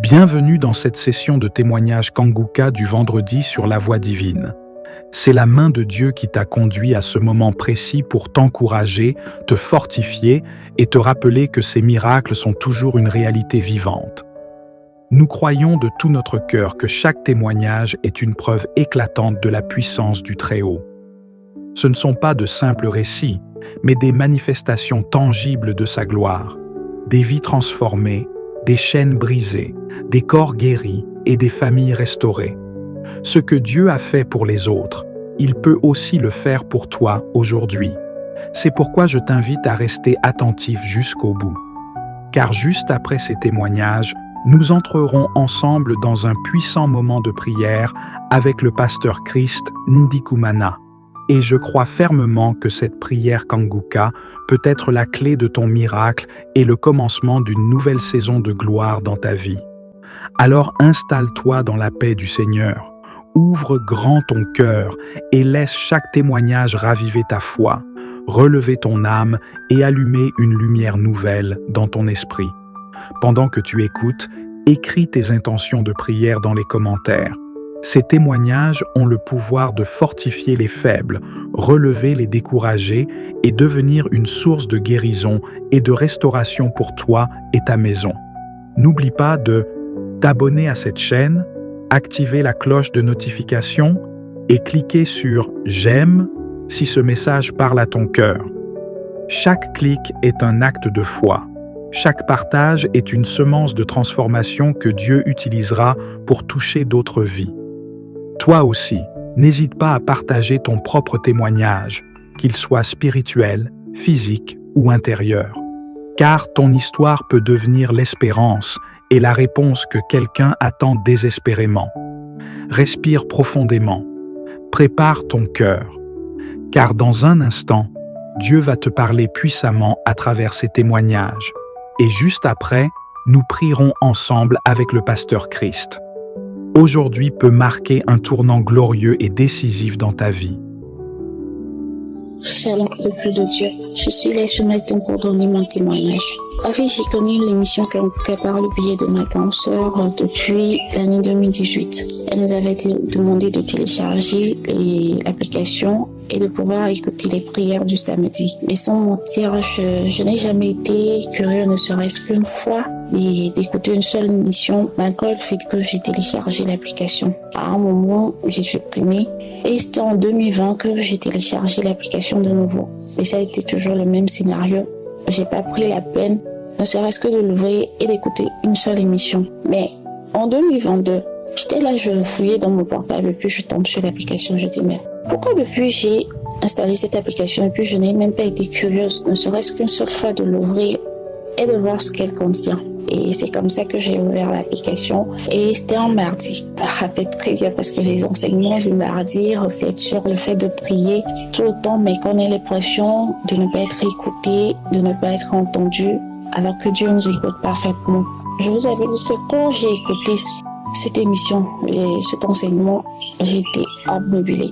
Bienvenue dans cette session de témoignage Kanguka du vendredi sur la voie divine. C'est la main de Dieu qui t'a conduit à ce moment précis pour t'encourager, te fortifier et te rappeler que ces miracles sont toujours une réalité vivante. Nous croyons de tout notre cœur que chaque témoignage est une preuve éclatante de la puissance du Très-Haut. Ce ne sont pas de simples récits, mais des manifestations tangibles de sa gloire, des vies transformées, des chaînes brisées, des corps guéris et des familles restaurées. Ce que Dieu a fait pour les autres, il peut aussi le faire pour toi aujourd'hui. C'est pourquoi je t'invite à rester attentif jusqu'au bout. Car juste après ces témoignages, nous entrerons ensemble dans un puissant moment de prière avec le pasteur Christ Ndikumana. Et je crois fermement que cette prière Kanguka peut être la clé de ton miracle et le commencement d'une nouvelle saison de gloire dans ta vie. Alors installe-toi dans la paix du Seigneur, ouvre grand ton cœur et laisse chaque témoignage raviver ta foi, relever ton âme et allumer une lumière nouvelle dans ton esprit. Pendant que tu écoutes, écris tes intentions de prière dans les commentaires. Ces témoignages ont le pouvoir de fortifier les faibles, relever les découragés et devenir une source de guérison et de restauration pour toi et ta maison. N'oublie pas de t'abonner à cette chaîne, activer la cloche de notification et cliquer sur « J'aime » si ce message parle à ton cœur. Chaque clic est un acte de foi. Chaque partage est une semence de transformation que Dieu utilisera pour toucher d'autres vies. Toi aussi, n'hésite pas à partager ton propre témoignage, qu'il soit spirituel, physique ou intérieur. Car ton histoire peut devenir l'espérance et la réponse que quelqu'un attend désespérément. Respire profondément. Prépare ton cœur. Car dans un instant, Dieu va te parler puissamment à travers ces témoignages. Et juste après, nous prierons ensemble avec le pasteur Christ. Aujourd'hui peut marquer un tournant glorieux et décisif dans ta vie. Shalom, peuple de Dieu. Je suis là ce matin pour donner mon témoignage. En fait, j'ai connu l'émission Kanguka par le biais de ma grande sœur depuis l'année 2018. Elle nous avait demandé de télécharger l'application et de pouvoir écouter les prières du samedi. Mais sans mentir, je n'ai jamais été curieux, ne serait-ce qu'une fois, d'écouter une seule émission, malgré le fait que j'ai téléchargé l'application. À un moment, j'ai supprimé. Et c'était en 2020 que j'ai téléchargé l'application de nouveau. Et ça a été toujours le même scénario. J'ai pas pris la peine, ne serait-ce que de l'ouvrir et d'écouter une seule émission. Mais en 2022, j'étais là, je fouillais dans mon portable et puis je tombe sur l'application. Je dis, mais pourquoi depuis j'ai installé cette application et puis je n'ai même pas été curieuse, ne serait-ce qu'une seule fois de l'ouvrir et de voir ce qu'elle contient. Et c'est comme ça que j'ai ouvert l'application. Et c'était un mardi. Je me rappelle très bien parce que les enseignements du mardi reflètent sur le fait de prier tout le temps, mais qu'on ait l'impression de ne pas être écouté, de ne pas être entendu, alors que Dieu nous écoute parfaitement. Je vous avais dit que quand j'ai écouté cette émission et cet enseignement, j'ai été obnubilée.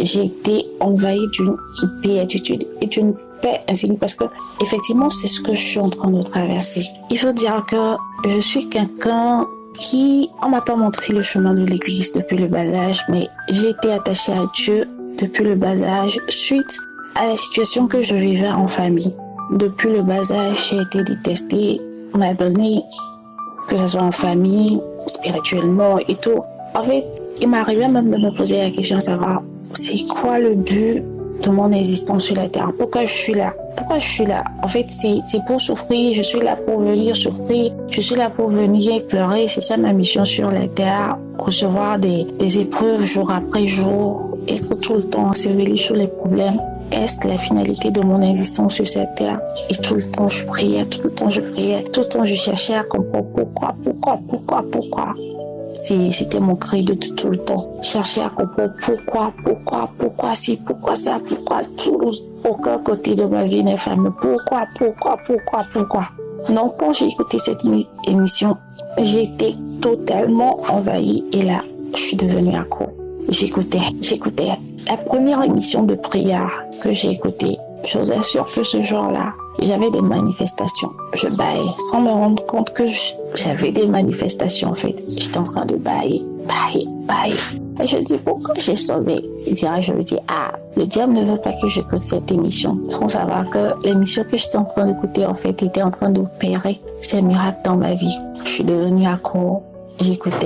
J'ai été envahie d'une béatitude et d'une paix infinie parce que effectivement c'est ce que je suis en train de traverser. Il faut dire que je suis quelqu'un qui, on m'a pas montré le chemin de l'église depuis le bas âge, mais j'ai été attachée à Dieu depuis le bas âge suite à la situation que je vivais en famille. Depuis le bas âge, j'ai été détestée, abandonnée, que ce soit en famille, spirituellement et tout. En fait, il m'arrivait même de me poser la question de savoir c'est quoi le but de mon existence sur la terre. Pourquoi je suis là? Pourquoi je suis là? En fait, c'est pour souffrir. Je suis là pour venir souffrir. Je suis là pour venir pleurer. C'est ça ma mission sur la terre. Recevoir des épreuves jour après jour. Être tout le temps enseveli sur les problèmes. Est-ce la finalité de mon existence sur cette terre? Et tout le temps, je priais. Tout le temps, je priais. Tout le temps, je cherchais à comprendre pourquoi. C'était mon credo de tout le temps. Chercher à comprendre pourquoi ci, pourquoi ça, pourquoi tout, aucun côté de ma vie n'est fameux. Pourquoi. Donc, quand j'ai écouté cette émission, j'ai été totalement envahie et là, je suis devenue accro. J'écoutais. La première émission de prière que j'ai écoutée, je vous assure que ce jour-là, j'avais des manifestations. Je baillais sans me rendre compte que j'avais des manifestations en fait. J'étais en train de bailler. Et je dis, pourquoi j'ai sauvé? Je me dis, le diable ne veut pas que j'écoute cette émission. Il faut savoir que l'émission que j'étais en train d'écouter, en fait, était en train d'opérer ces miracles dans ma vie. Je suis devenue accro. J'écoute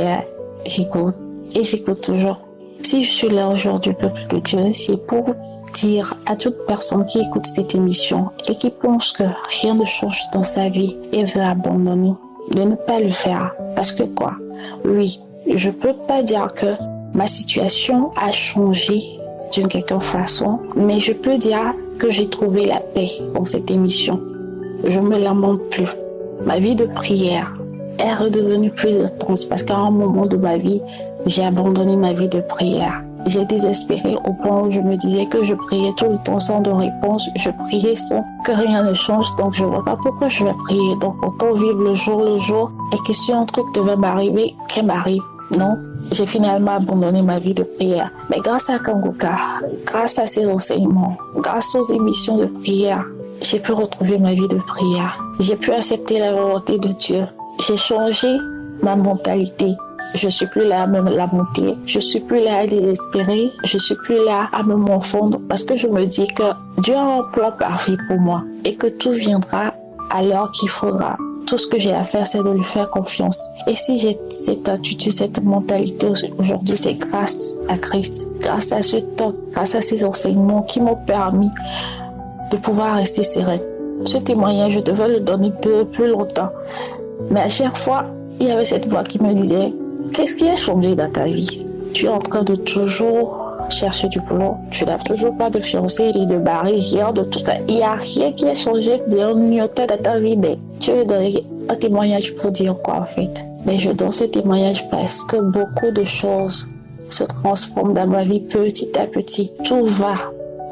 et j'écoute toujours. Si je suis là aujourd'hui, peuple de Dieu, c'est pour dire à toute personne qui écoute cette émission et qui pense que rien ne change dans sa vie et veut abandonner, de ne pas le faire. Parce que quoi? Oui, je peux pas dire que ma situation a changé d'une quelque façon, mais je peux dire que j'ai trouvé la paix dans cette émission. Je me lamente plus. Ma vie de prière est redevenue plus intense parce qu'à un moment de ma vie, j'ai abandonné ma vie de prière. J'ai désespéré au point où je me disais que je priais tout le temps sans de réponse. Je priais sans que rien ne change, donc je ne vois pas pourquoi je vais prier. Donc autant vivre le jour et que si un truc devait m'arriver, qu'il m'arrive. Non, j'ai finalement abandonné ma vie de prière. Mais grâce à Kanguka, grâce à ses enseignements, grâce aux émissions de prière, j'ai pu retrouver ma vie de prière. J'ai pu accepter la volonté de Dieu. J'ai changé ma mentalité. Je suis plus là à me lamenter. Je suis plus là à désespérer. Je suis plus là à me morfondre parce que je me dis que Dieu a un plan parfait pour moi et que tout viendra à l'heure qu'il faudra. Tout ce que j'ai à faire, c'est de lui faire confiance. Et si j'ai cette attitude, cette mentalité aujourd'hui, c'est grâce à Christ, grâce à ce temps, grâce à ses enseignements qui m'ont permis de pouvoir rester sereine. Ce témoignage, je devais le donner depuis longtemps. Mais à chaque fois, il y avait cette voix qui me disait, qu'est-ce qui a changé dans ta vie? Tu es en train de toujours chercher du boulot. Tu n'as toujours pas de fiancé, ni de mari, rien de tout ça. Il n'y a rien qui a changé dans ta vie. Mais tu veux donner un témoignage pour dire quoi en fait? Mais je donne ce témoignage parce que beaucoup de choses se transforment dans ma vie petit à petit. Tout va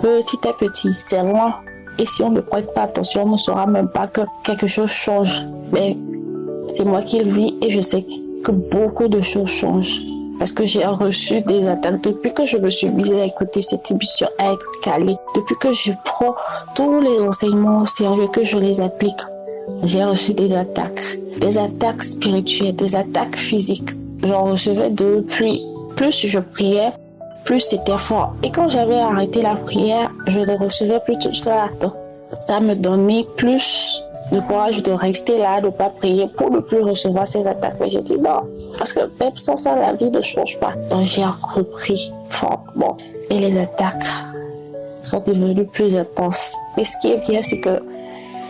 petit à petit. C'est loin. Et si on ne prête pas attention, on ne saura même pas que quelque chose change. Mais c'est moi qui le vis et je sais que beaucoup de choses changent. Parce que j'ai reçu des attaques depuis que je me suis mise à écouter cette émission, à être calée. Depuis que je prends tous les enseignements au sérieux, que je les applique, j'ai reçu des attaques spirituelles, des attaques physiques. J'en recevais depuis. Plus je priais, plus c'était fort. Et quand j'avais arrêté la prière, je ne recevais plus tout ça. Donc, ça me donnait plus de courage de rester là, de ne pas prier pour ne plus recevoir ces attaques. Mais j'ai dit non, parce que même sans ça, la vie ne change pas. Donc j'ai repris fortement. Et les attaques sont devenues plus intenses. Mais ce qui est bien, c'est que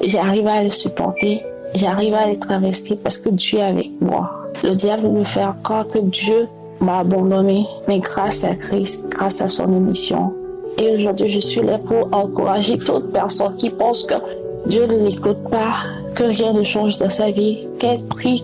j'arrive à les supporter, j'arrive à les traverser parce que Dieu est avec moi. Le diable me fait croire que Dieu m'a abandonné, mais grâce à Christ, grâce à son émission. Et aujourd'hui, je suis là pour encourager toute personne qui pense que Dieu ne l'écoute pas, que rien ne change dans sa vie. Qu'elle prie,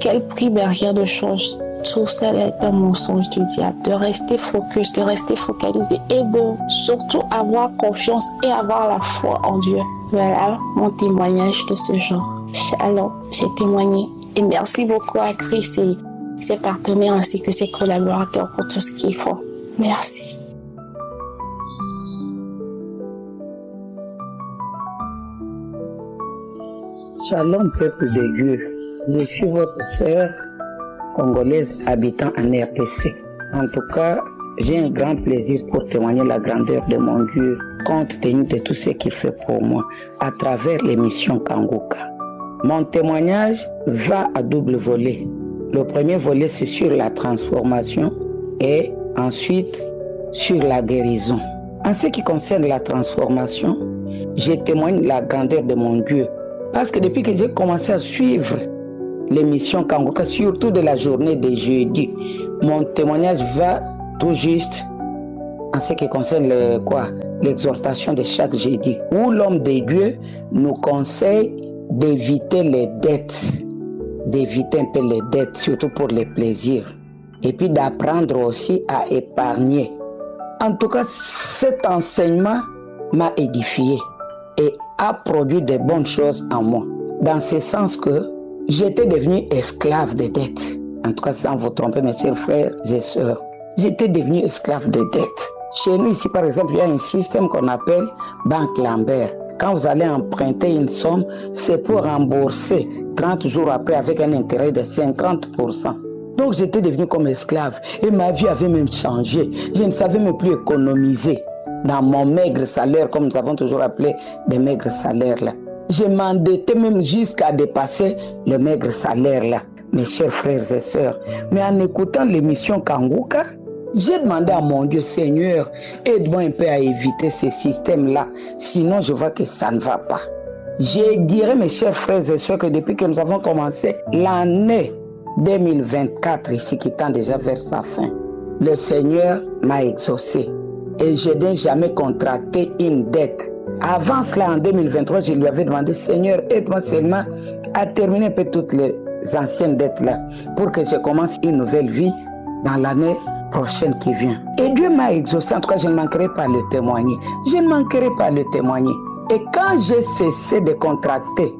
mais rien ne change. Tout ça est un mensonge du diable. De rester focus, de rester focalisé et de surtout avoir confiance et avoir la foi en Dieu. Voilà mon témoignage de ce genre. Shalom, j'ai témoigné. Et merci beaucoup à Christ et ses partenaires ainsi que ses collaborateurs pour tout ce qu'ils font. Merci. Shalom, peuple de Dieu. Je suis votre sœur congolaise habitant en RDC. En tout cas, j'ai un grand plaisir pour témoigner la grandeur de mon Dieu, compte tenu de tout ce qu'il fait pour moi, à travers l'émission Kanguka. Mon témoignage va à double volet. Le premier volet, c'est sur la transformation et ensuite sur la guérison. En ce qui concerne la transformation, je témoigne la grandeur de mon Dieu. Parce que depuis que j'ai commencé à suivre l'émission Kanguka, surtout de la journée de jeudi, mon témoignage va tout juste en ce qui concerne l'exhortation de chaque jeudi, où l'homme de Dieu nous conseille d'éviter les dettes, d'éviter un peu les dettes, surtout pour les plaisirs, et puis d'apprendre aussi à épargner. En tout cas, cet enseignement m'a édifié et a produit de bonnes choses en moi. Dans ce sens que j'étais devenu esclave des dettes. En tout cas, sans vous tromper, mes chers frères et sœurs. J'étais devenu esclave des dettes. Chez nous, ici, par exemple, il y a un système qu'on appelle Banque Lambert. Quand vous allez emprunter une somme, c'est pour rembourser 30 jours après avec un intérêt de 50%. Donc j'étais devenu comme esclave et ma vie avait même changé. Je ne savais même plus économiser dans mon maigre salaire, comme nous avons toujours appelé des maigres salaires là. Je m'endettais même jusqu'à dépasser le maigre salaire là, mes chers frères et sœurs. Mais en écoutant l'émission Kanguka, j'ai demandé à mon Dieu, Seigneur, aide-moi un peu à éviter ce système-là, sinon je vois que ça ne va pas. Je dirais, mes chers frères et sœurs, que depuis que nous avons commencé l'année 2024, ici qui tend déjà vers sa fin, le Seigneur m'a exaucé et je n'ai jamais contracté une dette. Avant cela, en 2023, je lui avais demandé, Seigneur, aide-moi seulement à terminer un peu toutes les anciennes dettes-là pour que je commence une nouvelle vie dans l'année prochaine qui vient. Et Dieu m'a exaucé, en tout cas, je ne manquerai pas à le témoigner. Je ne manquerai pas à le témoigner. Et quand j'ai cessé de contracter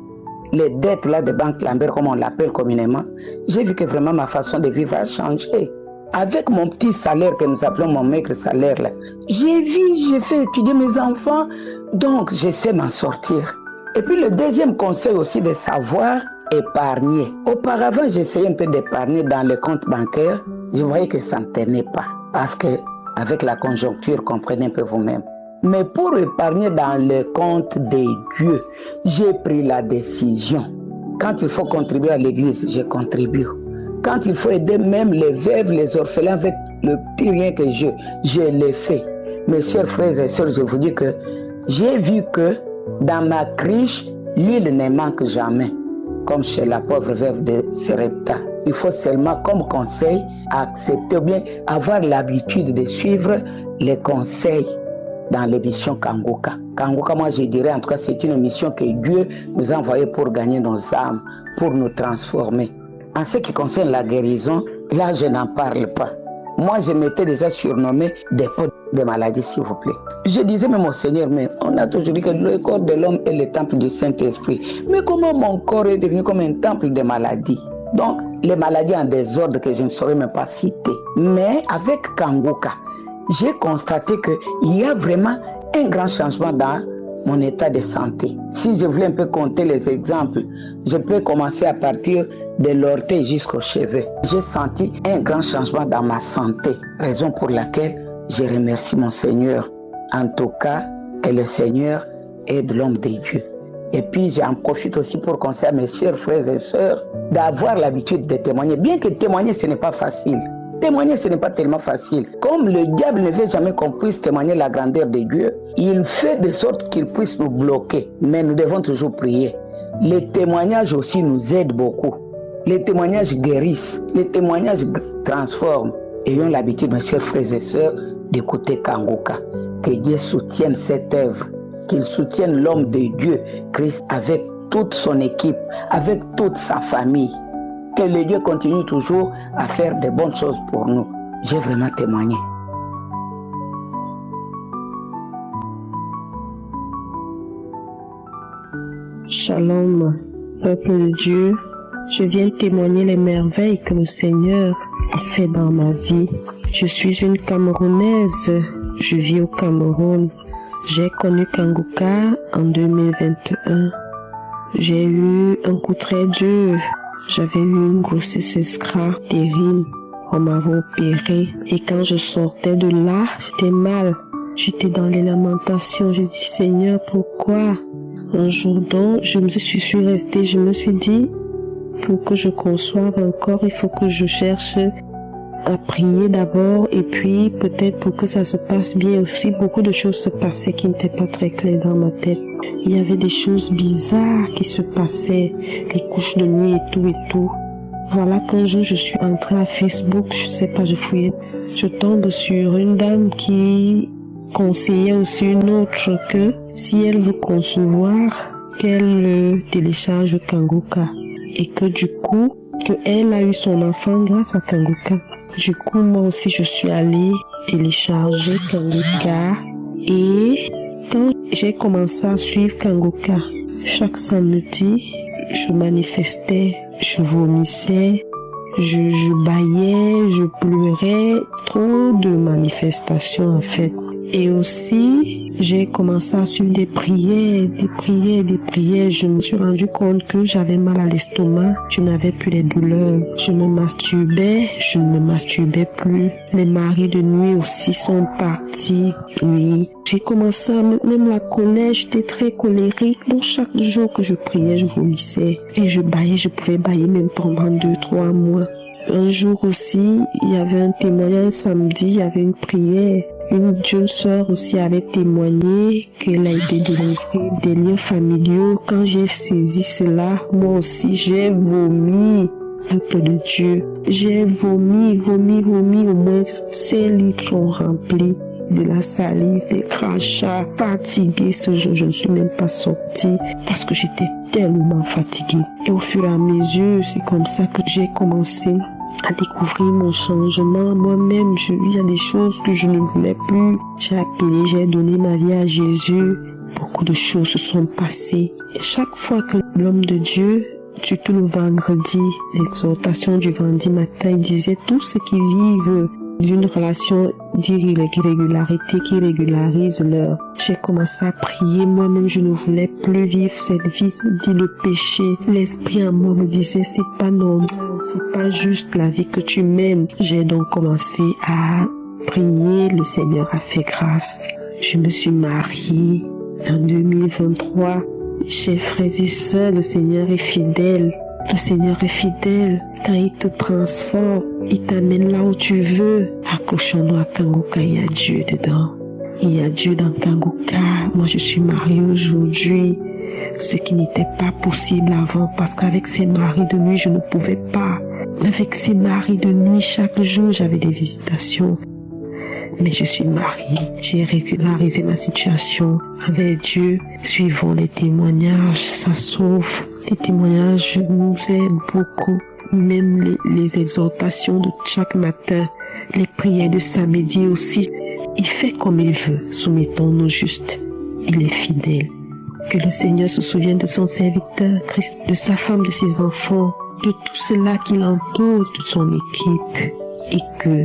les dettes là de Banque Lambert, comme on l'appelle communément, j'ai vu que vraiment ma façon de vivre a changé. Avec mon petit salaire que nous appelons mon maigre salaire là, j'ai fait étudier mes enfants, donc je sais m'en sortir. Et puis le deuxième conseil aussi, de savoir épargner. Auparavant, j'essayais un peu d'épargner dans les comptes bancaires. Je voyais que ça ne tenait pas. Parce que avec la conjoncture, comprenez un peu vous-même. Mais pour épargner dans le compte des dieux, j'ai pris la décision. Quand il faut contribuer à l'église, je contribue. Quand il faut aider même les veuves, les orphelins avec le petit rien que je le fais. Mes chers frères et sœurs, je vous dis que j'ai vu que dans ma cruche, l'huile ne manque jamais, comme chez la pauvre veuve de Sarepta. Il faut seulement, comme conseil, accepter ou bien avoir l'habitude de suivre les conseils dans l'émission Kanguka. Kanguka, moi je dirais, en tout cas, c'est une mission que Dieu nous a envoyée pour gagner nos âmes, pour nous transformer. En ce qui concerne la guérison, là, je n'en parle pas. Moi, je m'étais déjà surnommé des potes de maladies, s'il vous plaît. Je disais même au Seigneur, mais on a toujours dit que le corps de l'homme est le temple du Saint-Esprit. Mais comment mon corps est devenu comme un temple de maladies? Donc, les maladies en désordre que je ne saurais même pas citer. Mais avec Kanguka, j'ai constaté qu'il y a vraiment un grand changement dans mon état de santé. Si je voulais un peu compter les exemples, je peux commencer à partir de l'orteil jusqu'aux cheveux. J'ai senti un grand changement dans ma santé, raison pour laquelle je remercie mon Seigneur. En tout cas, que le Seigneur aide l'homme de Dieu. Et puis j'en profite aussi pour conseiller à mes chers frères et sœurs d'avoir l'habitude de témoigner. Bien que témoigner, ce n'est pas facile. Témoigner, ce n'est pas tellement facile. Comme le diable ne veut jamais qu'on puisse témoigner la grandeur de Dieu, il fait de sorte qu'il puisse nous bloquer. Mais nous devons toujours prier. Les témoignages aussi nous aident beaucoup. Les témoignages guérissent. Les témoignages transforment. Ayons l'habitude, mes chers frères et sœurs, d'écouter Kanguka. Que Dieu soutienne cette œuvre. Qu'il soutienne l'homme de Dieu, Christ, avec toute son équipe, avec toute sa famille. Que le Dieu continue toujours à faire de bonnes choses pour nous. J'ai vraiment témoigné. Shalom, peuple de Dieu. Je viens témoigner les merveilles que le Seigneur a fait dans ma vie. Je suis une Camerounaise. Je vis au Cameroun. J'ai connu Kanguka en 2021. J'ai eu un coup très dur. J'avais eu une grossesse extra terrible. On m'avait opéré. Et quand je sortais de là, j'étais mal. J'étais dans les lamentations. Je dis, Seigneur, pourquoi? Un jour donc, je suis restée. Je me suis dit, pour que je conçoive encore, il faut que je cherche à prier d'abord. Et puis, peut-être pour que ça se passe bien aussi, beaucoup de choses se passaient qui n'étaient pas très claires dans ma tête. Il y avait des choses bizarres qui se passaient, les couches de nuit et tout. Voilà qu'un jour je suis entrée à Facebook, je sais pas, je fouillais. Je tombe sur une dame qui conseillait aussi une autre que si elle veut concevoir, qu'elle télécharge Kanguka. Et que du coup, qu'elle a eu son enfant grâce à Kanguka. Du coup, moi aussi je suis allée télécharger Kanguka et quand j'ai commencé à suivre Kanguka, chaque samedi, je manifestais, je vomissais, je bâillais, je pleurais, trop de manifestations en fait. Et aussi, j'ai commencé à suivre des prières. Je me suis rendu compte que j'avais mal à l'estomac. Je n'avais plus les douleurs. Je ne me masturbais plus. Les maris de nuit aussi sont partis. Oui. J'ai commencé à même la colère. J'étais très colérique. Donc chaque jour que je priais, je vomissais. Et je baillais. Je pouvais bailler même pendant 2-3 mois. Un jour aussi, il y avait un témoignage samedi, il y avait une prière. Une jeune sœur aussi avait témoigné qu'elle a été délivrée des liens familiaux. Quand j'ai saisi cela, moi aussi j'ai vomi, peuple de Dieu. J'ai vomi, au moins 5 litres ont rempli de la salive, des crachats. Fatiguée ce jour, je ne suis même pas sortie parce que j'étais tellement fatiguée. Et au fur et à mesure, c'est comme ça que j'ai commencé à découvrir mon changement. Moi-même, il y a des choses que je ne voulais plus. J'ai appelé, j'ai donné ma vie à Jésus. Beaucoup de choses se sont passées. Et chaque fois que l'homme de Dieu, surtout le vendredi, l'exhortation du vendredi matin, il disait tous ceux qui vivent d'une relation d'irrégularité qui régularise leur. J'ai commencé à prier. Moi-même, je ne voulais plus vivre cette vie. Dit le péché. L'esprit en moi me disait, c'est pas normal. C'est pas juste la vie que tu mènes. J'ai donc commencé à prier. Le Seigneur a fait grâce. Je me suis mariée en 2023. Chers frères et sœurs, le Seigneur est fidèle. Le Seigneur est fidèle. Quand il te transforme, il t'amène là où tu veux. Accrochons-nous à Kanguka, il y a Dieu dedans. Il y a Dieu dans Kanguka. Moi, je suis mariée aujourd'hui. Ce qui n'était pas possible avant, parce qu'avec ces maris de nuit, je ne pouvais pas. Avec ces maris de nuit, chaque jour, j'avais des visitations. Mais je suis mariée. J'ai régularisé ma situation avec Dieu. Suivant les témoignages, ça sauve. Les témoignages nous aident beaucoup. Même les exhortations de chaque matin, les prières de samedi aussi. Il fait comme il veut. Soumettons-nous juste. Il est fidèle. Que le Seigneur se souvienne de son serviteur Christ, de sa femme, de ses enfants, de tout cela qui l'entoure, de son équipe. Et que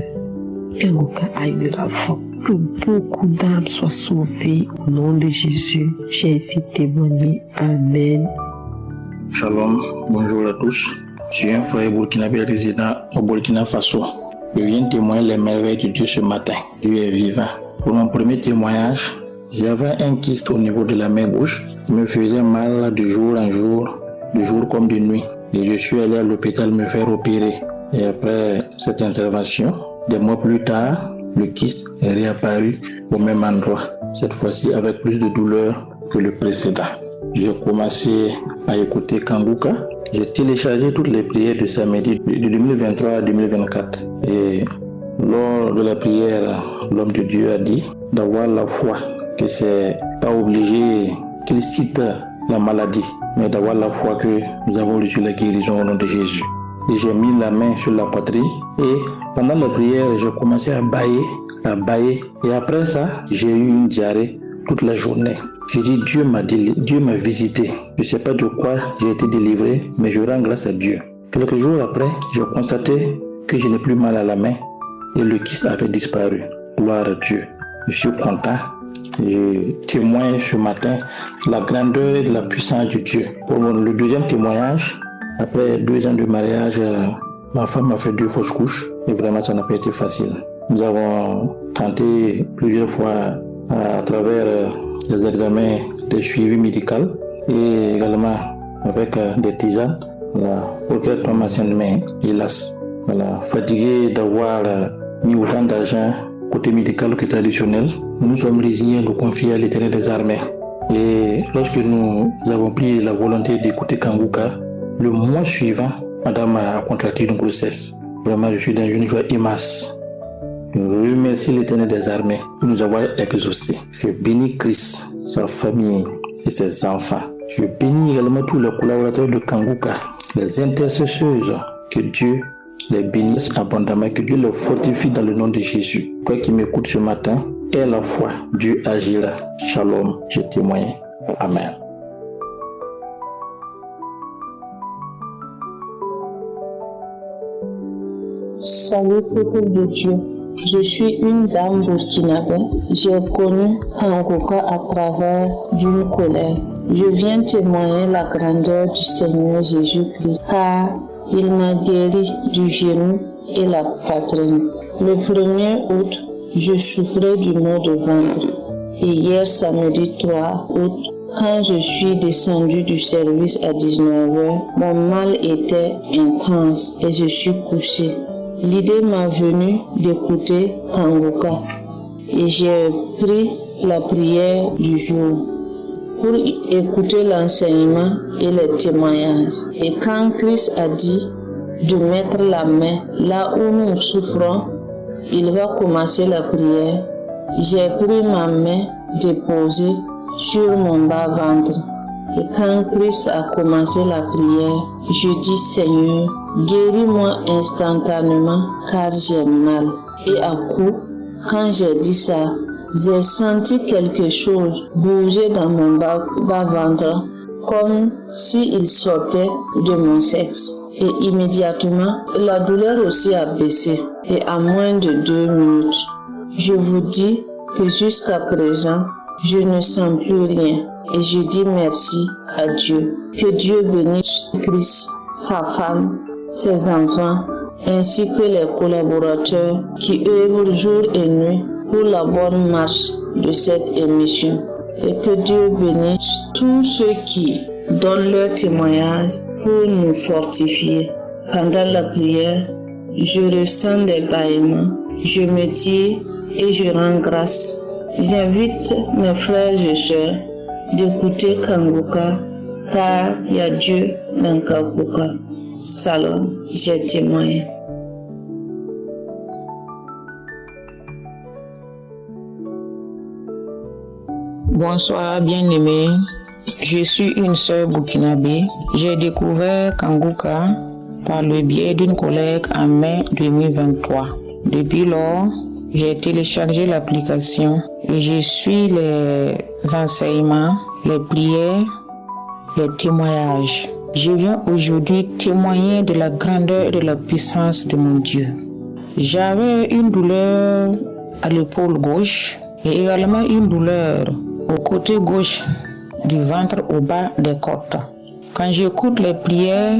Kanguka aille de l'avant. Que beaucoup d'âmes soient sauvées au nom de Jésus. J'ai ainsi témoigné. Amen. Shalom, bonjour à tous. Je suis un frère burkinabé résident au Burkina Faso. Je viens témoigner les merveilles de Dieu ce matin. Dieu est vivant. Pour mon premier témoignage, j'avais un kyste au niveau de la main gauche. Il me faisait mal de jour en jour, de jour comme de nuit. Et je suis allé à l'hôpital me faire opérer. Et après cette intervention, des mois plus tard, le kyste est réapparu au même endroit. Cette fois-ci avec plus de douleur que le précédent. J'ai commencé à écouter Kanguka. J'ai téléchargé toutes les prières de samedi de 2023 à 2024. Et lors de la prière, l'homme de Dieu a dit d'avoir la foi, que c'est pas obligé qu'il cite la maladie, mais d'avoir la foi que nous avons reçu la guérison au nom de Jésus. Et j'ai mis la main sur la poitrine et pendant la prière, j'ai commencé à bailler. Et après ça, j'ai eu une diarrhée toute la journée. J'ai dit, Dieu m'a visité. Je ne sais pas de quoi j'ai été délivré, mais je rends grâce à Dieu. Quelques jours après, j'ai constaté que je n'ai plus mal à la main et le kyste avait disparu. Gloire à Dieu. Je suis content. Je témoigne ce matin de la grandeur et de la puissance de Dieu. Pour le deuxième témoignage, après 2 ans de mariage, ma femme a fait 2 fausses couches et vraiment ça n'a pas été facile. Nous avons tenté plusieurs fois à travers les examens de suivi médical et également avec des tisanes pour qu'elle tombe enceinte, mais hélas, fatigué d'avoir mis autant d'argent côté médical que traditionnel, nous sommes résignés de confier à l'Éternel des armées. Et lorsque nous avons pris la volonté d'écouter Kanguka, le mois suivant, madame a contracté une grossesse. Vraiment, je suis dans une joie immense. Je remercie l'Éternel des armées de nous avoir exaucés. Je bénis Christ, sa famille et ses enfants. Je bénis également tous les collaborateurs de Kanguka, les intercesseuses. Que Dieu les bénisse abondamment, que Dieu les fortifie dans le nom de Jésus. Toi qui m'écoutes ce matin, aie la foi, Dieu agira. Shalom, je témoigne. Amen. Salut peuple de Dieu. Je suis une dame burkinabé. J'ai connu Kangoka à travers d'une colère. Je viens témoigner la grandeur du Seigneur Jésus-Christ, car il m'a guéri du genou et la poitrine. Le 1er août, je souffrais du mal de ventre. Et hier, samedi 3 août, quand je suis descendu du service à 19h, mon mal était intense et je suis couché. L'idée m'est venue d'écouter Kangoka et j'ai pris la prière du jour pour écouter l'enseignement et les témoignages. Et quand Christ a dit de mettre la main là où nous souffrons, il va commencer la prière. J'ai pris ma main déposée sur mon bas-ventre. Et quand Christ a commencé la prière, je dis Seigneur, guéris-moi instantanément car j'ai mal. Et à coup, quand j'ai dit ça, j'ai senti quelque chose bouger dans mon bas-ventre comme s'il sortait de mon sexe. Et immédiatement, la douleur aussi a baissé. Et à moins de 2 minutes, je vous dis que jusqu'à présent, je ne sens plus rien. Et je dis merci à Dieu. Que Dieu bénisse Christ, sa femme, ses enfants, ainsi que les collaborateurs qui œuvrent jour et nuit pour la bonne marche de cette émission. Et que Dieu bénisse tous ceux qui donnent leur témoignage pour nous fortifier. Pendant la prière, je ressens des bâillements. Je me dis et je rends grâce. J'invite mes frères et sœurs d'écouter Kangoka, car il y a Dieu dans Kangoka. Salam, j'ai témoigné. Bonsoir bien-aimés, je suis une sœur burkinabé. J'ai découvert Kangoka par le biais d'une collègue en mai 2023. Depuis lors, j'ai téléchargé l'application et je suis les enseignements, les prières, les témoignages. Je viens aujourd'hui témoigner de la grandeur et de la puissance de mon Dieu. J'avais une douleur à l'épaule gauche et également une douleur au côté gauche du ventre au bas des côtes. Quand j'écoute les prières,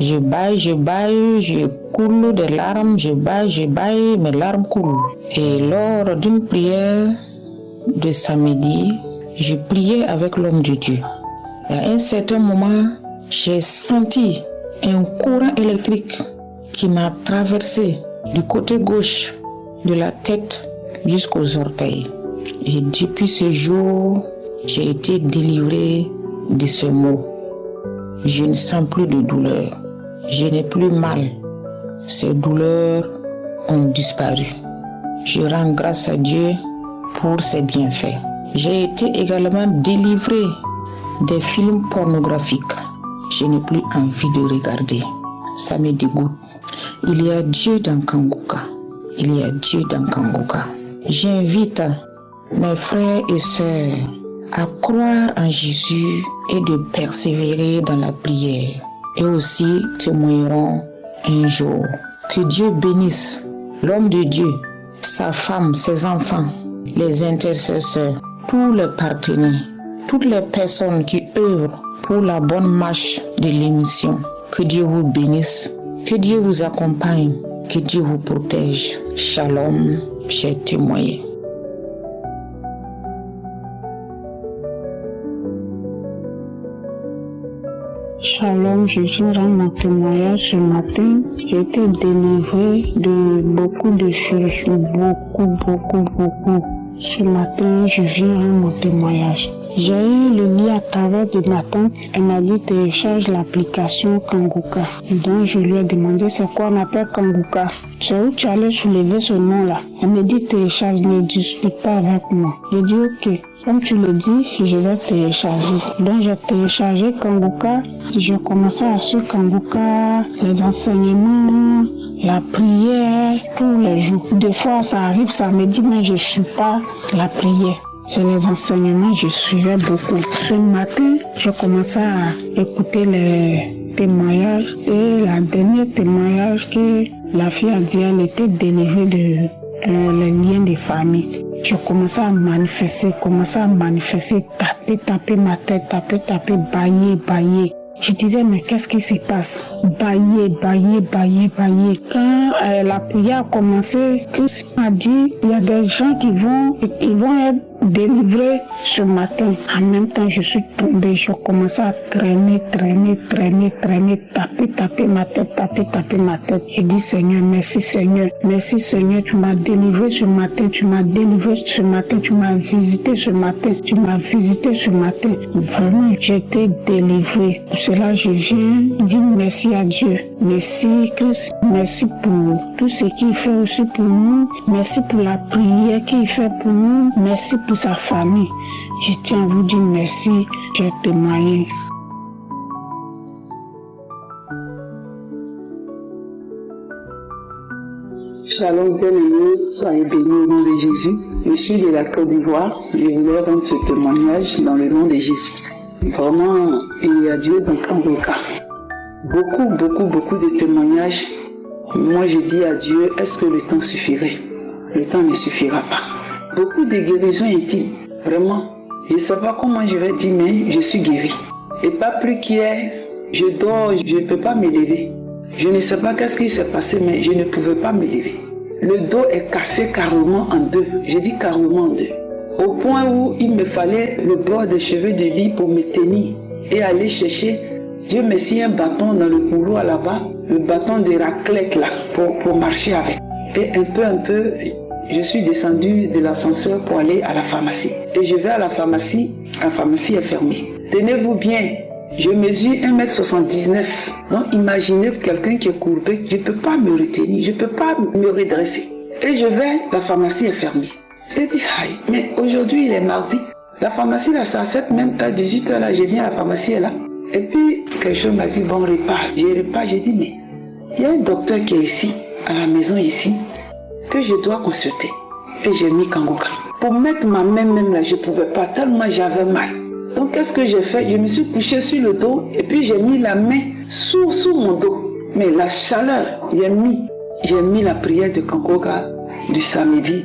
je baille, je coule des larmes, je baille, mes larmes coulent. Et lors d'une prière de samedi, je priais avec l'homme de Dieu. Et à un certain moment, j'ai senti un courant électrique qui m'a traversé du côté gauche de la tête jusqu'aux orteils. Et depuis ce jour, j'ai été délivré de ce mot. Je ne sens plus de douleur. Je n'ai plus mal. Ces douleurs ont disparu. Je rends grâce à Dieu pour ses bienfaits. J'ai été également délivré des films pornographiques. Je n'ai plus envie de regarder. Ça me dégoûte. Il y a Dieu dans Kangoka. Il y a Dieu dans Kangoka. J'invite mes frères et sœurs à croire en Jésus et de persévérer dans la prière. Et aussi témoigneront un jour. Que Dieu bénisse l'homme de Dieu, sa femme, ses enfants, les intercesseurs, tous les partenaires, toutes les personnes qui œuvrent pour la bonne marche de l'émission. Que Dieu vous bénisse, que Dieu vous accompagne, que Dieu vous protège. Shalom, j'ai témoigné. Shalom, je viens rendre mon témoignage ce matin. J'ai été délivrée de beaucoup de choses, beaucoup. Ce matin, je viens rendre mon témoignage. J'ai eu le lien à travers de ma tante. Elle m'a dit télécharge l'application Kangoka. Donc je lui ai demandé c'est quoi on appelle Kangoka. C'est où tu allais soulever ce nom-là. Elle me dit télécharge, ne discute pas avec moi. J'ai dit ok. Comme tu le dis, je vais télécharger. Donc j'ai téléchargé Kangoka. J'ai commencé à suivre Kangoka, les enseignements, la prière, tous les jours. Des fois ça arrive, ça me dit mais je ne suis pas la prière. C'est les enseignements, je suivais beaucoup. Ce matin, j'ai commencé à écouter les témoignages et la dernière témoignage que la fille a dit, elle était délivrée les liens de famille. Je commençais à manifester, taper ma tête, taper, bailler. Je disais, mais qu'est-ce qui se passe? Bailler. Quand la prière a commencé, Christ m'a dit, il y a des gens qui vont être délivrés ce matin. En même temps, je suis tombée, je commençais à traîner, taper ma tête. Je dis, Seigneur, merci Seigneur, tu m'as délivré ce matin, tu m'as visité ce matin. Vraiment, j'ai été délivrée. Pour cela, je viens dire merci à Dieu. Merci Christ, merci pour tout ce qu'il fait aussi pour nous. Merci pour la prière qu'il fait pour nous. Merci pour sa famille. Je tiens à vous dire merci, j'ai témoigné. Shalom bien-aimés, soyez bénis au nom de Jésus. Je suis de la Côte d'Ivoire. Je voulais rendre ce témoignage dans le nom de Jésus. Vraiment, il y a Dieu dans Kangoka. Beaucoup de témoignages. Moi, je dis à Dieu, est-ce que le temps suffirait? Le temps ne suffira pas. Beaucoup de guérisons intimes. Vraiment, je ne sais pas comment je vais dire, mais je suis guérie. Et pas plus qu'hier, je dors, je ne peux pas me lever. Je ne sais pas qu'est-ce qui s'est passé, mais je ne pouvais pas me lever. Le dos est cassé carrément en deux. Je dis carrément en deux. Au point où il me fallait le bord des cheveux de lit pour me tenir et aller chercher, Dieu merci, un bâton dans le couloir là-bas, le bâton de raclette là, pour marcher avec. Et un peu, je suis descendue de l'ascenseur pour aller à la pharmacie. Et je vais à la pharmacie est fermée. Tenez-vous bien, je mesure 1,79 m. Donc imaginez quelqu'un qui est courbé, je ne peux pas me retenir, je ne peux pas me redresser. Et je vais, la pharmacie est fermée. J'ai dit, aïe, mais aujourd'hui il est mardi. La pharmacie là, c'est à cette même heure, 18h là, je viens à la pharmacie est là. Et puis, quelque chose m'a dit, bon, repas. J'ai dit, mais il y a un docteur qui est ici, à la maison ici, que je dois consulter. Et j'ai mis Kangoka. Pour mettre ma main même là, je ne pouvais pas, tellement j'avais mal. Donc, qu'est-ce que j'ai fait? Je me suis couché sur le dos et puis j'ai mis la main sous mon dos. Mais la chaleur, j'ai mis la prière de Kangoka du samedi.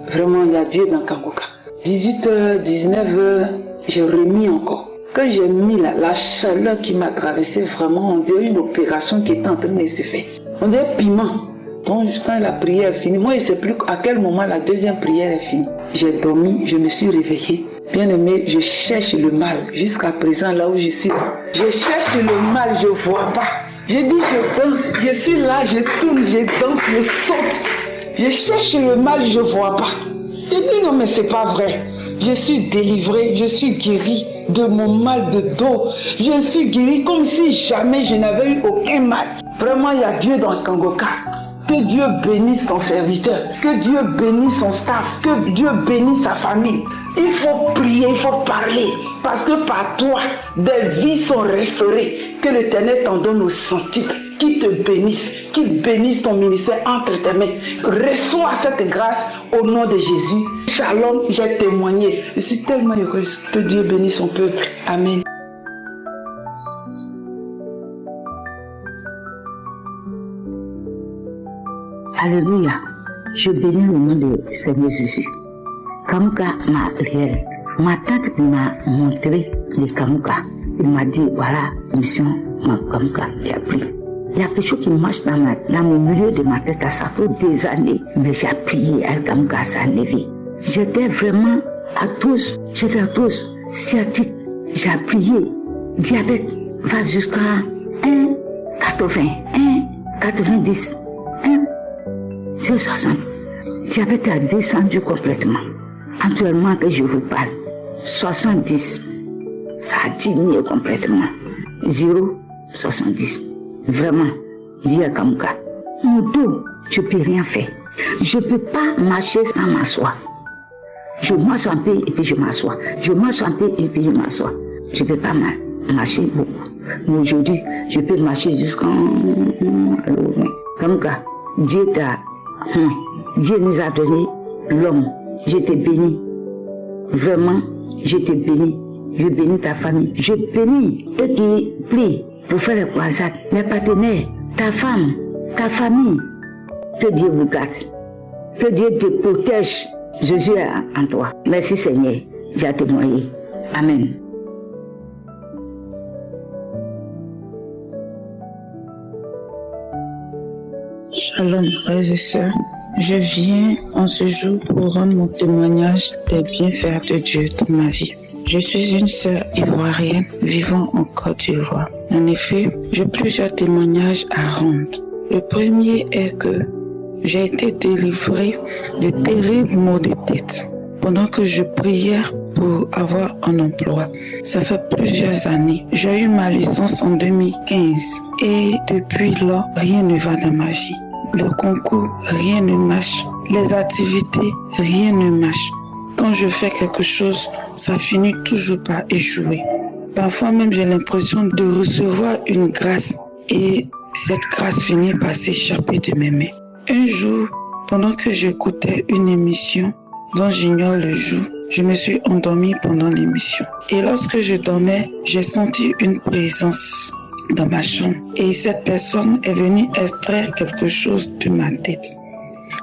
Vraiment, il y a Dieu dans Kangoka. 18h, 19h, j'ai remis encore. Quand j'ai mis la chaleur qui m'a traversé, vraiment, on dirait une opération qui était en train de se faire. On dirait piment. Donc, quand la prière est finie, moi, je ne sais plus à quel moment la deuxième prière est finie. J'ai dormi, je me suis réveillée. Bien aimé, je cherche le mal. Jusqu'à présent, là où je suis, je cherche le mal, je ne vois pas. Je dis, je danse, je suis là, je tourne, je danse, je saute. Je cherche le mal, je ne vois pas. Je dis, non, mais ce n'est pas vrai. Je suis délivrée, je suis guérie de mon mal de dos. Je suis guérie comme si jamais je n'avais eu aucun mal. Vraiment, il y a Dieu dans Kangoka. Que Dieu bénisse son serviteur, que Dieu bénisse son staff, que Dieu bénisse sa famille. Il faut prier, il faut parler, parce que par toi, des vies sont restaurées. Que l'Éternel t'en donne au centuple, qu'il te bénisse, qu'il bénisse ton ministère entre tes mains. Reçois cette grâce au nom de Jésus. Shalom, j'ai témoigné. Je suis tellement heureuse. Que Dieu bénisse son peuple. Amen. Alléluia. Je bénis le nom de Seigneur Jésus. Kangoka m'a réel. Ma tante qui m'a montré les Kangoka, il m'a dit, voilà, mission, ma Kangoka, j'ai appris. Il y a quelque chose qui marche dans le milieu de ma tête, ça fait des années, mais j'ai prié, avec Kangoka s'est enlevé. J'étais vraiment à tous, sciatique, j'ai prié, diabète va jusqu'à 1,80, 1,90, 1,60. Diabète a descendu complètement. Actuellement que je vous parle, 70, ça a diminué complètement. 0,70. Vraiment, dis à Kangoka, mon dos, je ne peux rien faire. Je ne peux pas marcher sans m'asseoir. Je marche un peu et puis je m'assois. Je marche un peu et puis je m'assois. Je ne peux pas marcher beaucoup. Mais aujourd'hui, je peux marcher jusqu'en... Kangoka, Dieu nous a donné l'homme. Je te bénis. Vraiment, je te bénis. Je bénis ta famille. Je bénis eux qui prient pour faire les croisades, les partenaires, ta femme, ta famille. Que Dieu vous garde. Que Dieu te protège. Jésus est en toi. Merci Seigneur. J'ai témoigné. Amen. Shalom, frères et sœurs. Je viens en ce jour pour rendre mon témoignage des bienfaits de Dieu dans ma vie. Je suis une sœur ivoirienne vivant en Côte d'Ivoire. En effet, j'ai plusieurs témoignages à rendre. Le premier est que j'ai été délivrée de terribles maux de tête pendant que je priais pour avoir un emploi. Ça fait plusieurs années. J'ai eu ma licence en 2015 et depuis lors, rien ne va dans ma vie. Le concours, rien ne marche. Les activités, rien ne marche. Quand je fais quelque chose, ça finit toujours par échouer. Parfois même, j'ai l'impression de recevoir une grâce et cette grâce finit par s'échapper de mes mains. Un jour, pendant que j'écoutais une émission dont j'ignore le jour, je me suis endormie pendant l'émission. Et lorsque je dormais, j'ai senti une présence dans ma chambre. Et cette personne est venue extraire quelque chose de ma tête.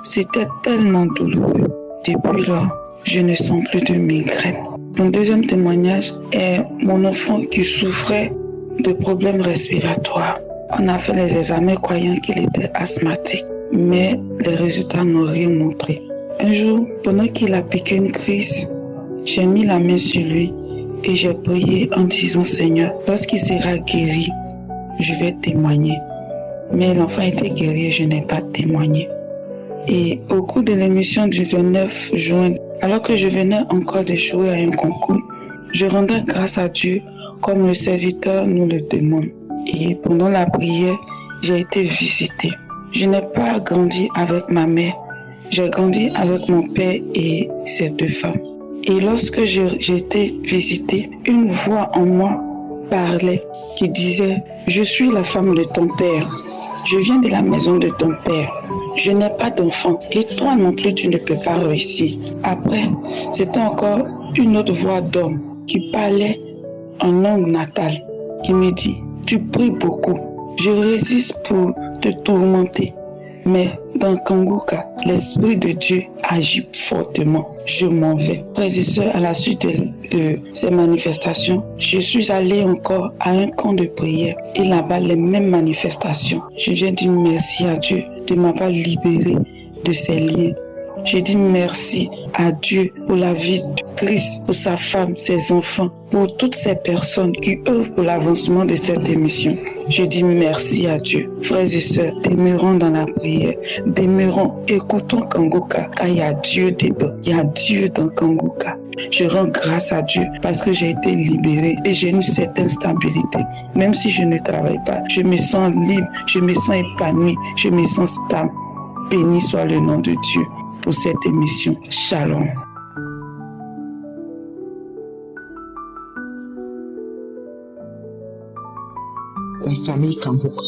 C'était tellement douloureux. Depuis lors, je ne sens plus de migraine. Mon deuxième témoignage est mon enfant qui souffrait de problèmes respiratoires. On a fait les examens croyant qu'il était asthmatique, mais les résultats n'ont rien montré. Un jour, pendant qu'il a piqué une crise, j'ai mis la main sur lui et j'ai prié en disant « Seigneur, lorsqu'il sera guéri, je vais témoigner. » Mais l'enfant était guéri et je n'ai pas témoigné. Et au cours de l'émission du 29 juin, alors que je venais encore d'échouer à un concours, je rendais grâce à Dieu comme le serviteur nous le demande. Et pendant la prière, j'ai été visitée. Je n'ai pas grandi avec ma mère, j'ai grandi avec mon père et ses deux femmes. Et lorsque j'ai été visitée, une voix en moi parlait qui disait « Je suis la femme de ton père, je viens de la maison de ton père. Je n'ai pas d'enfant et toi non plus tu ne peux pas réussir. » Après, c'était encore une autre voix d'homme qui parlait en langue natale, qui me dit « Tu pries beaucoup, je résiste pour te tourmenter. » Mais dans Kanguka, l'Esprit de Dieu agit fortement. Je m'en vais. Frères et sœurs, à la suite de ces manifestations, je suis allée encore à un camp de prière. Et là-bas, les mêmes manifestations. Je viens dire merci à Dieu de m'avoir libéré de ces liens. Je dis merci à Dieu pour la vie de Christ, pour sa femme, ses enfants, pour toutes ces personnes qui œuvrent pour l'avancement de cette émission. Je dis merci à Dieu. Frères et sœurs, demeurons dans la prière, demeurons, écoutons Kanguka, car il y a Dieu dedans, il y a Dieu dans Kanguka. Je rends grâce à Dieu parce que j'ai été libérée et j'ai une certaine stabilité. Même si je ne travaille pas, je me sens libre, je me sens épanouie, je me sens stable. Béni soit le nom de Dieu pour cette émission. Shalom. La famille Kanguka.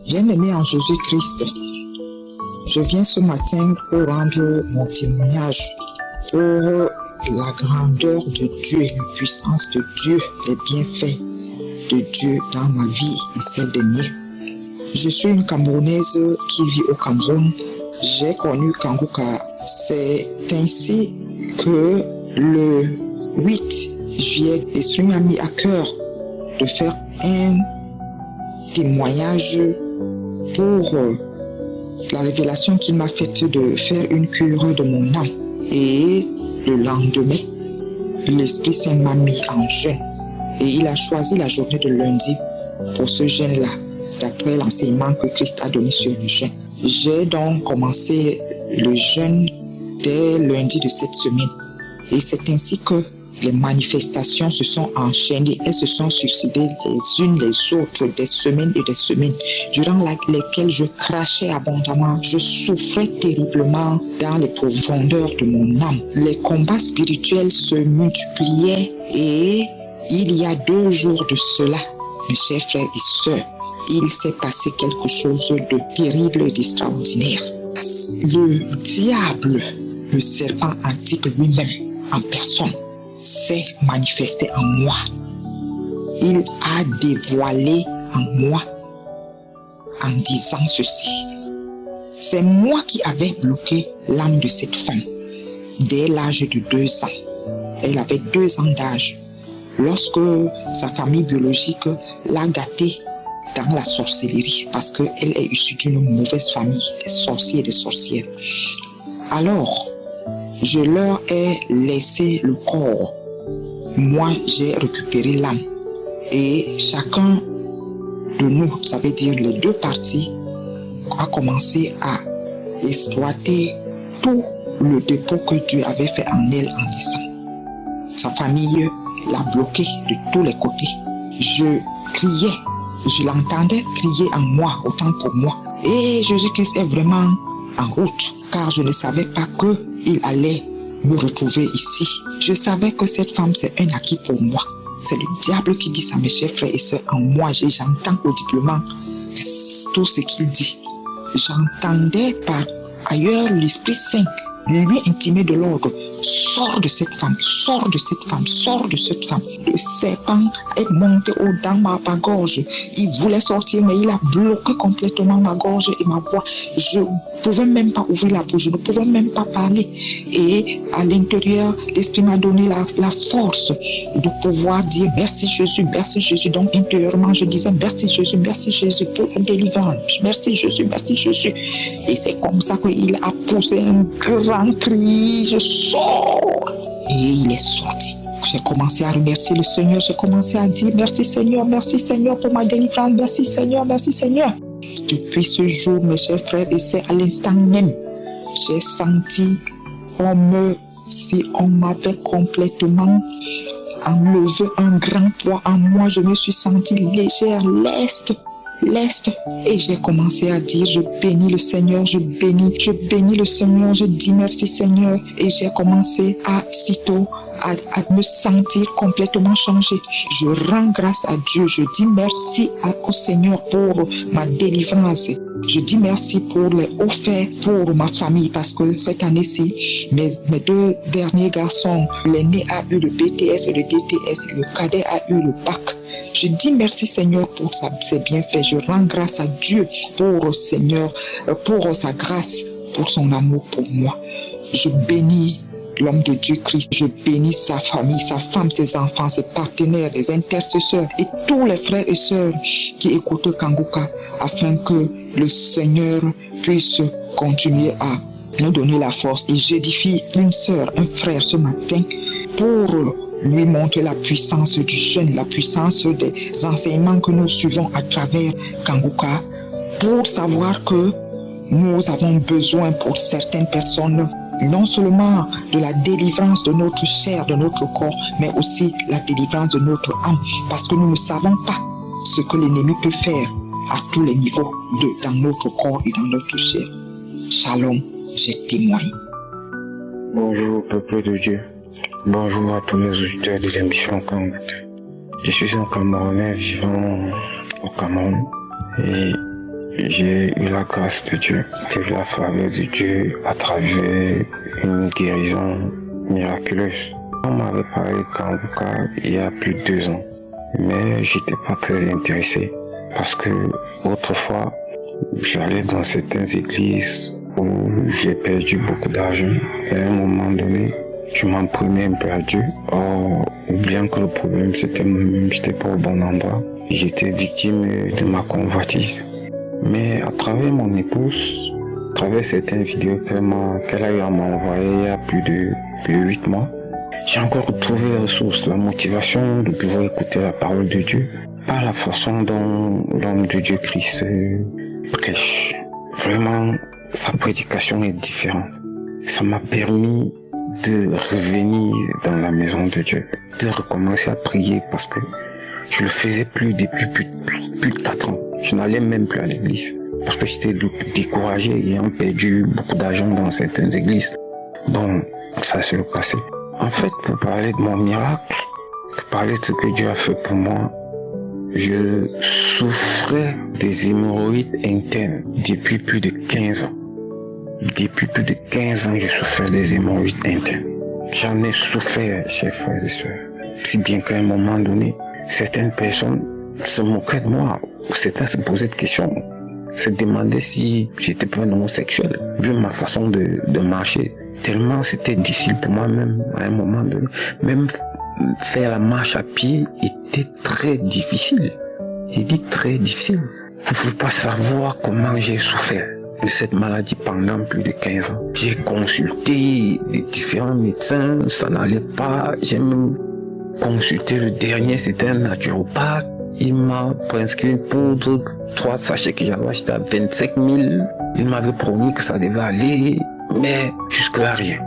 Bien-aimé en Jésus-Christ, je viens ce matin pour rendre mon témoignage pour la grandeur de Dieu, la puissance de Dieu, les bienfaits de Dieu dans ma vie et celle des miens. Je suis une Camerounaise qui vit au Cameroun. J'ai connu Kanguka. C'est ainsi que le 8 juillet, l'Esprit m'a mis à cœur de faire un témoignage pour la révélation qu'il m'a faite de faire une cure de mon âme. Et le lendemain, l'Esprit Saint m'a mis en jeûne et il a choisi la journée de lundi pour ce jeûne-là, d'après l'enseignement que Christ a donné sur le jeûne. J'ai donc commencé le jeûne dès lundi de cette semaine et c'est ainsi que les manifestations se sont enchaînées, elles se sont succédées les unes les autres, des semaines et des semaines, durant lesquelles je crachais abondamment, je souffrais terriblement dans les profondeurs de mon âme. Les combats spirituels se multipliaient et il y a 2 jours de cela, mes chers frères et sœurs, il s'est passé quelque chose de terrible et d'extraordinaire. Le diable, le serpent antique lui-même, en personne, s'est manifesté en moi. Il a dévoilé en moi en disant ceci: C'est moi qui avais bloqué l'âme de cette femme dès l'âge de 2 ans. Elle avait 2 ans d'âge lorsque sa famille biologique l'a gâtée dans la sorcellerie parce qu'elle est issue d'une mauvaise famille, des sorciers et des sorcières. Alors, je leur ai laissé le corps. Moi, j'ai récupéré l'âme. Et chacun de nous, ça veut dire les 2 parties, a commencé à exploiter tout le dépôt que Dieu avait fait en elle en naissant. Sa famille l'a bloqué de tous les côtés. Je criais, je l'entendais crier en moi, autant pour moi. Et Jésus-Christ est vraiment en route, car je ne savais pas qu'il allait me retrouver ici. Je savais que cette femme, c'est un acquis pour moi. C'est le diable qui dit ça, mes chers frères et sœurs. En moi, j'entends audiblement tout ce qu'il dit. J'entendais par ailleurs l'Esprit Saint lui intimer de l'ordre. Sors de cette femme, sors de cette femme, sors de cette femme. Le serpent est monté dans ma gorge. Il voulait sortir, mais il a bloqué complètement ma gorge et ma voix. Je ne pouvais même pas ouvrir la bouche, je ne pouvais même pas parler. Et à l'intérieur, l'Esprit m'a donné la force de pouvoir dire merci Jésus, merci Jésus. Donc intérieurement, je disais merci Jésus pour la délivrance. Merci Jésus, merci Jésus. Et c'est comme ça qu'il a poussé un grand cri, je sors. Et il est sorti. J'ai commencé à remercier le Seigneur. J'ai commencé à dire merci Seigneur pour ma délivrance. Merci Seigneur. Depuis ce jour, mes chers frères et sœurs, à l'instant même, j'ai senti comme si on m'avait complètement enlevé un grand poids en moi. Je me suis sentie légère, leste. Et j'ai commencé à dire je bénis le Seigneur, je bénis le Seigneur, je dis merci Seigneur. Et j'ai commencé à me sentir complètement changée. Je rends grâce à Dieu, je dis merci au Seigneur pour ma délivrance. Je dis merci pour les hauts faits pour ma famille parce que cette année-ci, mes 2 derniers garçons, l'aîné a eu le BTS et le DTS, le cadet a eu le bac. Je dis merci Seigneur pour ses bienfaits. Je rends grâce à Dieu pour Seigneur, pour sa grâce, pour son amour pour moi. Je bénis l'homme de Dieu Christ. Je bénis sa famille, sa femme, ses enfants, ses partenaires, les intercesseurs et tous les frères et sœurs qui écoutent Kanguka afin que le Seigneur puisse continuer à nous donner la force. Et j'édifie une sœur, un frère ce matin pour lui montrer la puissance du jeûne, la puissance des enseignements que nous suivons à travers Kanguka pour savoir que nous avons besoin pour certaines personnes non seulement de la délivrance de notre chair, de notre corps, mais aussi la délivrance de notre âme parce que nous ne savons pas ce que l'ennemi peut faire à tous les niveaux dans notre corps et dans notre chair. Shalom, j'ai témoigné. Bonjour peuple de Dieu. Bonjour à tous les auditeurs de l'émission Kanguka. Je suis un Camerounais vivant au Cameroun et j'ai eu la grâce de Dieu, j'ai eu la faveur de Dieu à travers une guérison miraculeuse. On m'avait parlé de Kanguka il y a plus de 2 ans, mais j'étais pas très intéressé parce que autrefois j'allais dans certaines églises où j'ai perdu beaucoup d'argent et à un moment donné je m'en prenais un peu à Dieu, oubliant que le problème c'était moi-même, j'étais pas au bon endroit. J'étais victime de ma convoitise. Mais à travers mon épouse, à travers certaines vidéos qu'elle a eu à m'envoyer il y a plus de 8 mois, j'ai encore retrouvé les ressources, la motivation de pouvoir écouter la parole de Dieu par la façon dont l'homme de Dieu Christ prêche. Vraiment, sa prédication est différente. Ça m'a permis de revenir dans la maison de Dieu, de recommencer à prier parce que je le faisais plus depuis plus de 4 ans. Je n'allais même plus à l'église parce que j'étais découragé ayant perdu beaucoup d'argent dans certaines églises. Donc, ça s'est passé. En fait, pour parler de mon miracle, pour parler de ce que Dieu a fait pour moi, je souffrais des hémorroïdes internes depuis plus de 15 ans. Depuis plus de 15 ans, je souffrais des hémorroïdes internes. J'en ai souffert, chers frères et sœurs. Si bien qu'à un moment donné, certaines personnes se moquaient de moi. Certains se posaient des questions. se demandait si j'étais pas un homosexuel, vu ma façon de marcher. Tellement c'était difficile pour moi même à un moment donné. Même faire la marche à pied était très difficile. J'ai dit très difficile. Vous ne pouvez pas savoir comment j'ai souffert de cette maladie pendant plus de 15 ans. J'ai consulté les différents médecins, ça n'allait pas. J'ai même consulté le dernier, c'était un naturopathe. Il m'a prescrit une poudre, 3 sachets que j'avais acheté à 25 000. Il m'avait promis que ça devait aller, mais jusque-là rien.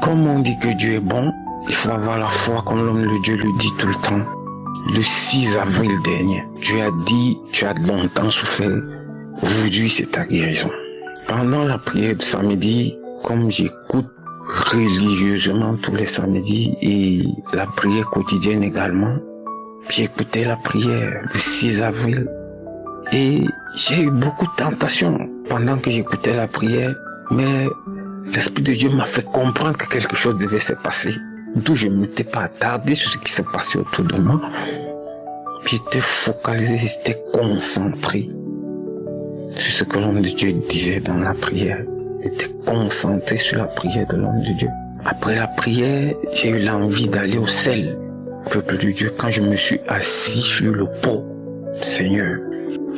Comme on dit que Dieu est bon, il faut avoir la foi comme l'homme de Dieu le dit tout le temps. Le 6 avril dernier, Dieu a dit, tu as longtemps souffert, aujourd'hui c'est ta guérison. Pendant la prière de samedi, comme j'écoute religieusement tous les samedis et la prière quotidienne également, j'ai écouté la prière le 6 avril et j'ai eu beaucoup de tentations pendant que j'écoutais la prière, mais l'Esprit de Dieu m'a fait comprendre que quelque chose devait se passer. D'où je ne m'étais pas attardé sur ce qui s'est passé autour de moi. J'étais focalisé, j'étais concentré sur ce que l'homme de Dieu disait dans la prière. J'étais concentré sur la prière de l'homme de Dieu. Après la prière, j'ai eu l'envie d'aller au sel. Peuple de Dieu, quand je me suis assis sur le pot, Seigneur,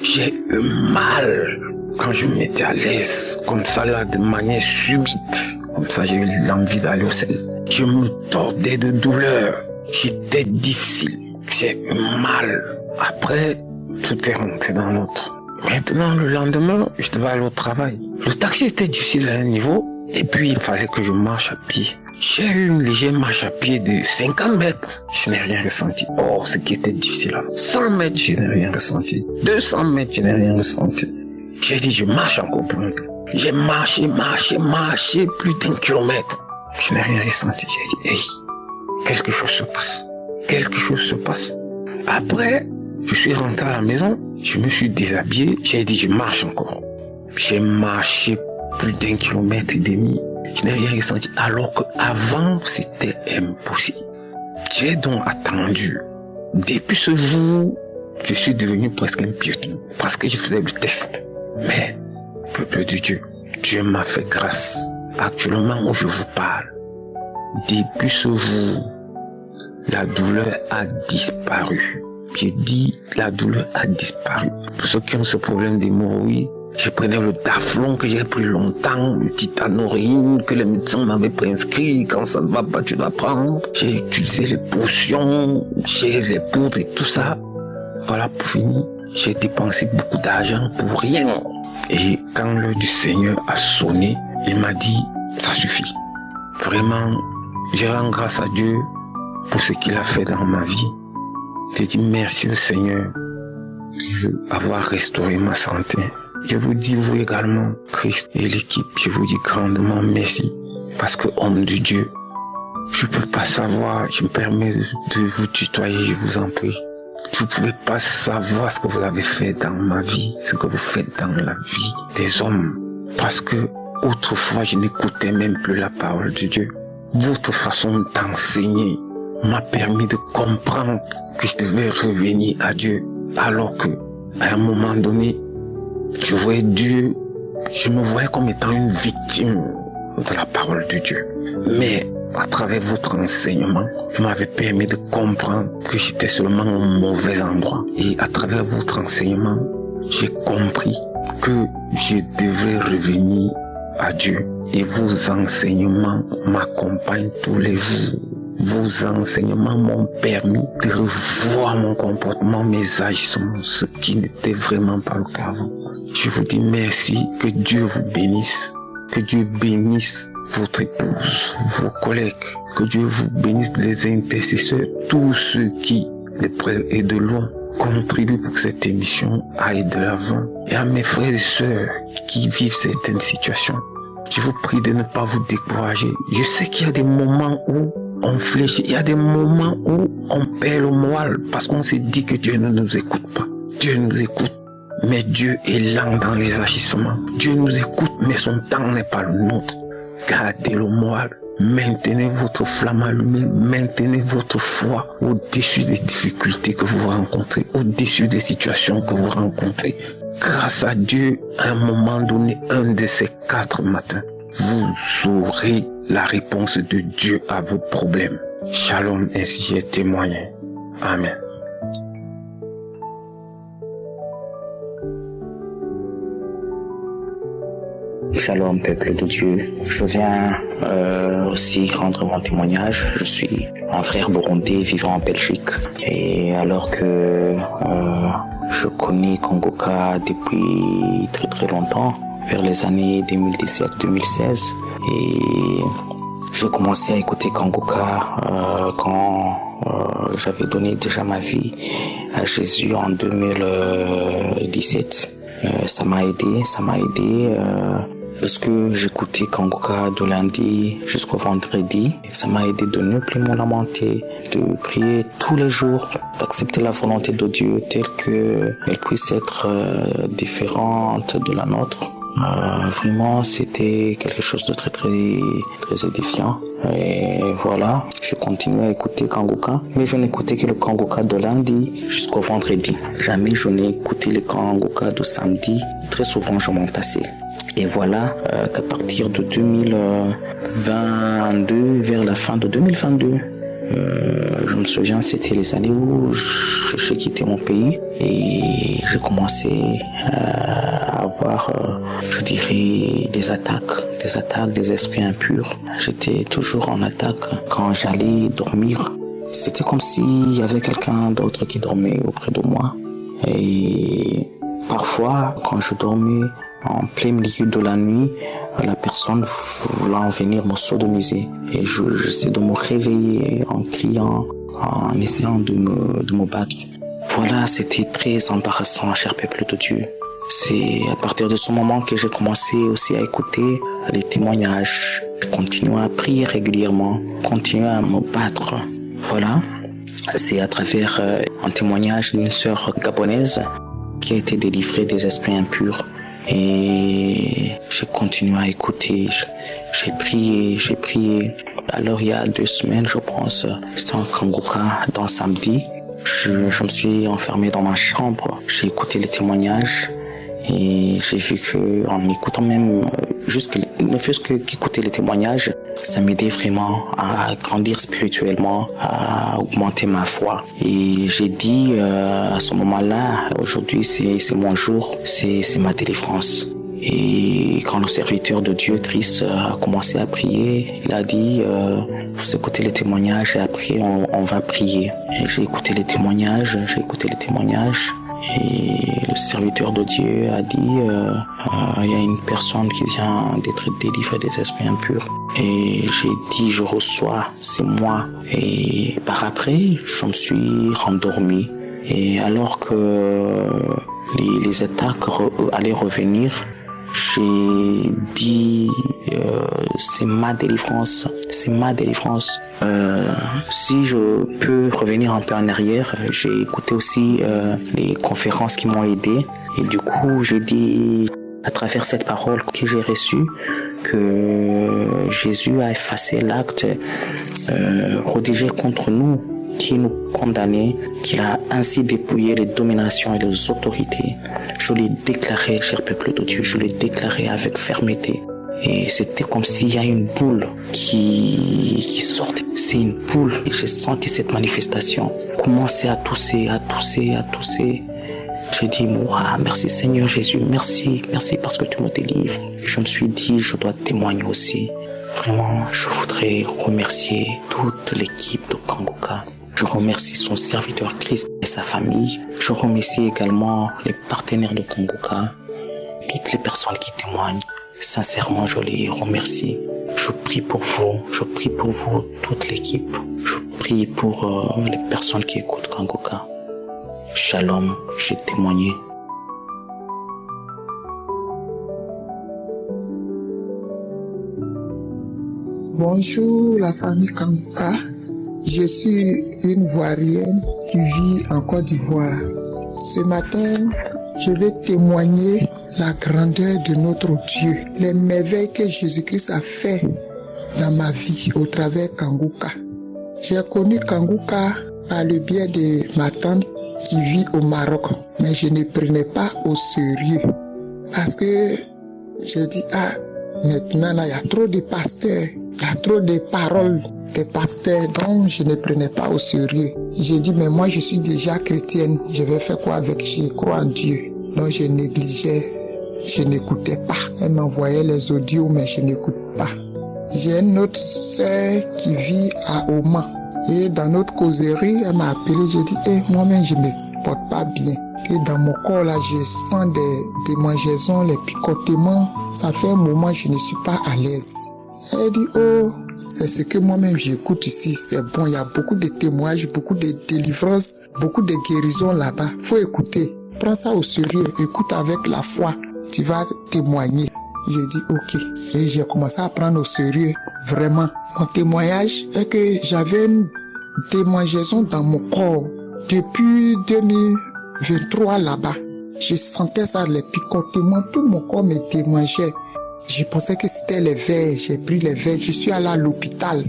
j'ai eu mal quand je me mettais à l'aise, comme ça là, de manière subite. Comme ça, j'ai eu l'envie d'aller au sel. Je me tordais de douleur. J'étais difficile. J'ai eu mal. Après, tout est rentré dans l'autre. Maintenant, le lendemain, je devais aller au travail. Le taxi était difficile à un niveau. Et puis, il fallait que je marche à pied. J'ai eu une légère marche à pied de 50 mètres. Je n'ai rien ressenti. Oh, ce qui était difficile. 100 mètres, je n'ai rien ressenti. 200 mètres, je n'ai rien ressenti. J'ai dit, je marche encore plus longtemps. J'ai marché plus d'1 kilomètre. Je n'ai rien ressenti. J'ai dit, hey, quelque chose se passe. Quelque chose se passe. Après, je suis rentré à la maison. Je me suis déshabillé. J'ai dit, je marche encore. J'ai marché plus d'1,5 kilomètre. Je n'ai rien ressenti. Alors qu'avant, c'était impossible. J'ai donc attendu. Depuis ce jour, je suis devenu presque un piéton. Parce que je faisais le test. Mais, peuple de Dieu, Dieu m'a fait grâce. Actuellement où je vous parle, depuis ce jour, la douleur a disparu. J'ai dit, la douleur a disparu. Pour ceux qui ont ce problème d'hémorroïdes, je prenais le Daflon que j'ai pris longtemps, le titanorine que les médecins m'avaient prescrit. Quand ça ne va pas, tu dois prendre. J'ai utilisé les potions, j'ai les poudres et tout ça. Voilà, pour finir, j'ai dépensé beaucoup d'argent pour rien. Et quand l'heure du Seigneur a sonné, il m'a dit, ça suffit. Vraiment, je rends grâce à Dieu pour ce qu'il a fait dans ma vie. Je dis merci au Seigneur d'avoir restauré ma santé. Je vous dis, vous également, Christ et l'équipe, je vous dis grandement merci. Parce que, homme de Dieu, je ne peux pas savoir, je me permets de vous tutoyer, je vous en prie. Vous ne pouvez pas savoir ce que vous avez fait dans ma vie, ce que vous faites dans la vie des hommes. Parce que, autrefois, je n'écoutais même plus la parole de Dieu. Votre façon d'enseigner m'a permis de comprendre que je devais revenir à Dieu. Alors que, à un moment donné, je voyais Dieu, je me voyais comme étant une victime de la parole de Dieu. Mais, à travers votre enseignement, vous m'avez permis de comprendre que j'étais seulement au mauvais endroit. Et à travers votre enseignement, j'ai compris que je devais revenir à Dieu. Et vos enseignements m'accompagnent tous les jours. Vos enseignements m'ont permis de revoir mon comportement, mes agissements, ce qui n'était vraiment pas le cas avant. Je vous dis merci, que Dieu vous bénisse, que Dieu bénisse votre épouse, vos collègues, que Dieu vous bénisse les intercesseurs, tous ceux qui, de près et de loin, contribuent pour que cette émission aille de l'avant. Et à mes frères et sœurs qui vivent certaines situations, je vous prie de ne pas vous décourager. Je sais qu'il y a des moments où on fléchit, il y a des moments où on perd le moral parce qu'on s'est dit que Dieu ne nous écoute pas. Dieu nous écoute, mais Dieu est lent dans les agissements. Dieu nous écoute, mais son temps n'est pas le nôtre. Gardez le moral, maintenez votre flamme allumée, maintenez votre foi au-dessus des difficultés que vous rencontrez, au-dessus des situations que vous rencontrez. grâce à Dieu, à un moment donné, un de ces 4 matins, vous aurez la réponse de Dieu à vos problèmes. Shalom, ainsi j'ai témoigné. Amen. Shalom, peuple de Dieu. Je viens aussi rendre mon témoignage. Je suis un frère burundais vivant en Belgique. Et alors que je connais Kongoka depuis très très longtemps, vers les années 2017-2016, et j'ai commencé à écouter Kongoka quand j'avais donné déjà ma vie à Jésus en 2017. Ça m'a aidé parce que j'écoutais Kongoka de lundi jusqu'au vendredi. Ça m'a aidé de ne plus me lamenter, de prier tous les jours, d'accepter la volonté de Dieu telle qu'elle puisse être différente de la nôtre. Vraiment, c'était quelque chose de très édifiant. Et voilà, je continue à écouter Kongoka, mais je n'écoutais que le Kongoka de lundi jusqu'au vendredi. Jamais je n'ai écouté le Kongoka de samedi. Très souvent, je m'en passais. Et voilà qu'à partir de 2022, vers la fin de 2022, je me souviens, c'était les années où j'ai quitté mon pays et j'ai commencé à avoir, je dirais, des attaques, des esprits impurs. J'étais toujours en attaque quand j'allais dormir. C'était comme s'il y avait quelqu'un d'autre qui dormait auprès de moi. Et parfois, quand je dormais en plein milieu de la nuit, la personne voulant venir me sodomiser. Et j'essaie de me réveiller en criant, en essayant de me battre. Voilà, c'était très embarrassant, cher peuple de Dieu. C'est à partir de ce moment que j'ai commencé aussi à écouter les témoignages, continuer à prier régulièrement, continuer à me battre. Voilà, c'est à travers un témoignage d'une sœur gabonaise qui a été délivrée des esprits impurs. Et j'ai continué à écouter, j'ai prié. Alors il y a 2 semaines, je pense, c'était en Kongoka, dans samedi. Je me suis enfermé dans ma chambre, j'ai écouté les témoignages et j'ai vu que en écoutant même, ne fût-ce qu'écouter les témoignages, ça m'aidait vraiment à grandir spirituellement, à augmenter ma foi. Et j'ai dit à ce moment-là, aujourd'hui c'est mon jour, c'est ma délivrance. Et quand le serviteur de Dieu, Christ, a commencé à prier, il a dit, vous écoutez les témoignages et après on va prier. Et j'ai écouté les témoignages. Et le serviteur de Dieu a dit, il y a une personne qui vient d'être délivrée des esprits impurs. Et j'ai dit, je reçois, c'est moi. Et par après, je me suis rendormi. Et alors que les attaques allaient revenir, j'ai dit, c'est ma délivrance. Si je peux revenir un peu en arrière, j'ai écouté aussi les conférences qui m'ont aidé. Et du coup, j'ai dit, à travers cette parole que j'ai reçue, que Jésus a effacé l'acte rédigé contre nous, qui nous condamnait, qu'il a ainsi dépouillé les dominations et les autorités. Je l'ai déclaré, cher peuple de Dieu, je l'ai déclaré avec fermeté. Et c'était comme s'il y a une boule qui sortait. C'est une boule. Et j'ai senti cette manifestation commencer à tousser. J'ai dit, merci Seigneur Jésus, merci parce que tu me délivres. Je me suis dit, je dois témoigner aussi. Vraiment, je voudrais remercier toute l'équipe de Kongoka. Je remercie son serviteur Christ et sa famille. Je remercie également les partenaires de Kongoka, toutes les personnes qui témoignent. Sincèrement, je les remercie. Je prie pour vous, toute l'équipe. Je prie pour les personnes qui écoutent Kongoka. Shalom, j'ai témoigné. Bonjour la famille Kongoka. Je suis une Ivoirienne qui vit en Côte d'Ivoire. Ce matin, je vais témoigner la grandeur de notre Dieu, les merveilles que Jésus-Christ a fait dans ma vie au travers Kongoka. J'ai connu Kongoka par le biais de ma tante qui vit au Maroc. Mais je ne prenais pas au sérieux. Parce que j'ai dit, maintenant là, il y a trop de pasteurs. Il y a trop de paroles des pasteurs, donc je ne prenais pas au sérieux. J'ai dit, mais moi je suis déjà chrétienne, je vais faire quoi avec? Je crois en Dieu. Donc je négligeais, je n'écoutais pas. Elle m'envoyait les audios, mais je n'écoute pas. J'ai une autre sœur qui vit à Oman. Et dans notre causerie, elle m'a appelé, j'ai dit, moi-même je ne me porte pas bien. Et dans mon corps là, je sens des démangeaisons, les picotements. Ça fait un moment que je ne suis pas à l'aise. Elle dit, c'est ce que moi-même j'écoute ici, c'est bon, il y a beaucoup de témoignages, beaucoup de délivrances, beaucoup de guérisons là-bas. Faut écouter, prends ça au sérieux, écoute avec la foi, tu vas témoigner. J'ai dit ok, et j'ai commencé à prendre au sérieux, vraiment. Mon témoignage est que j'avais une démangeaison dans mon corps depuis 2023 là-bas. Je sentais ça, les picotements, tout mon corps me démangeait. Je pensais que c'était les vers, j'ai pris les vers, je suis allé à l'hôpital.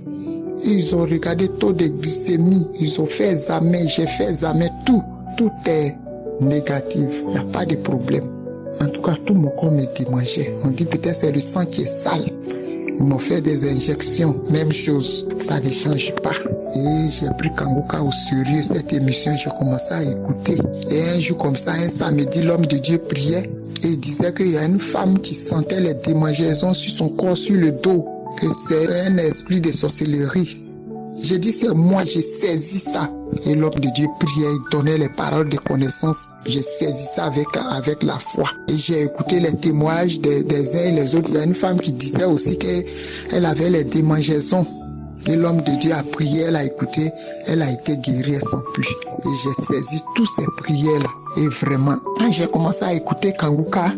Ils ont regardé taux de glycémie, ils ont fait examen, j'ai fait examen, tout est négatif, il n'y a pas de problème. En tout cas, tout mon corps me démangeait. On dit peut-être c'est le sang qui est sale. Ils m'ont fait des injections, même chose, ça ne change pas. Et j'ai pris Kanguka au sérieux, cette émission, j'ai commencé à écouter. Et un jour comme ça, un samedi, l'homme de Dieu priait. Et il disait qu'il y a une femme qui sentait les démangeaisons sur son corps, sur le dos, que c'est un esprit de sorcellerie. J'ai dit, c'est moi, j'ai saisi ça. Et l'homme de Dieu priait, il donnait les paroles de connaissance. J'ai saisi ça avec la foi. Et j'ai écouté les témoignages des uns et les autres. Il y a une femme qui disait aussi qu'elle avait les démangeaisons. Et l'homme de Dieu a prié, elle a écouté, elle a été guérie, elle sent plus. Et j'ai saisi toutes ces prières-là. Et vraiment, quand j'ai commencé à écouter Kanguka,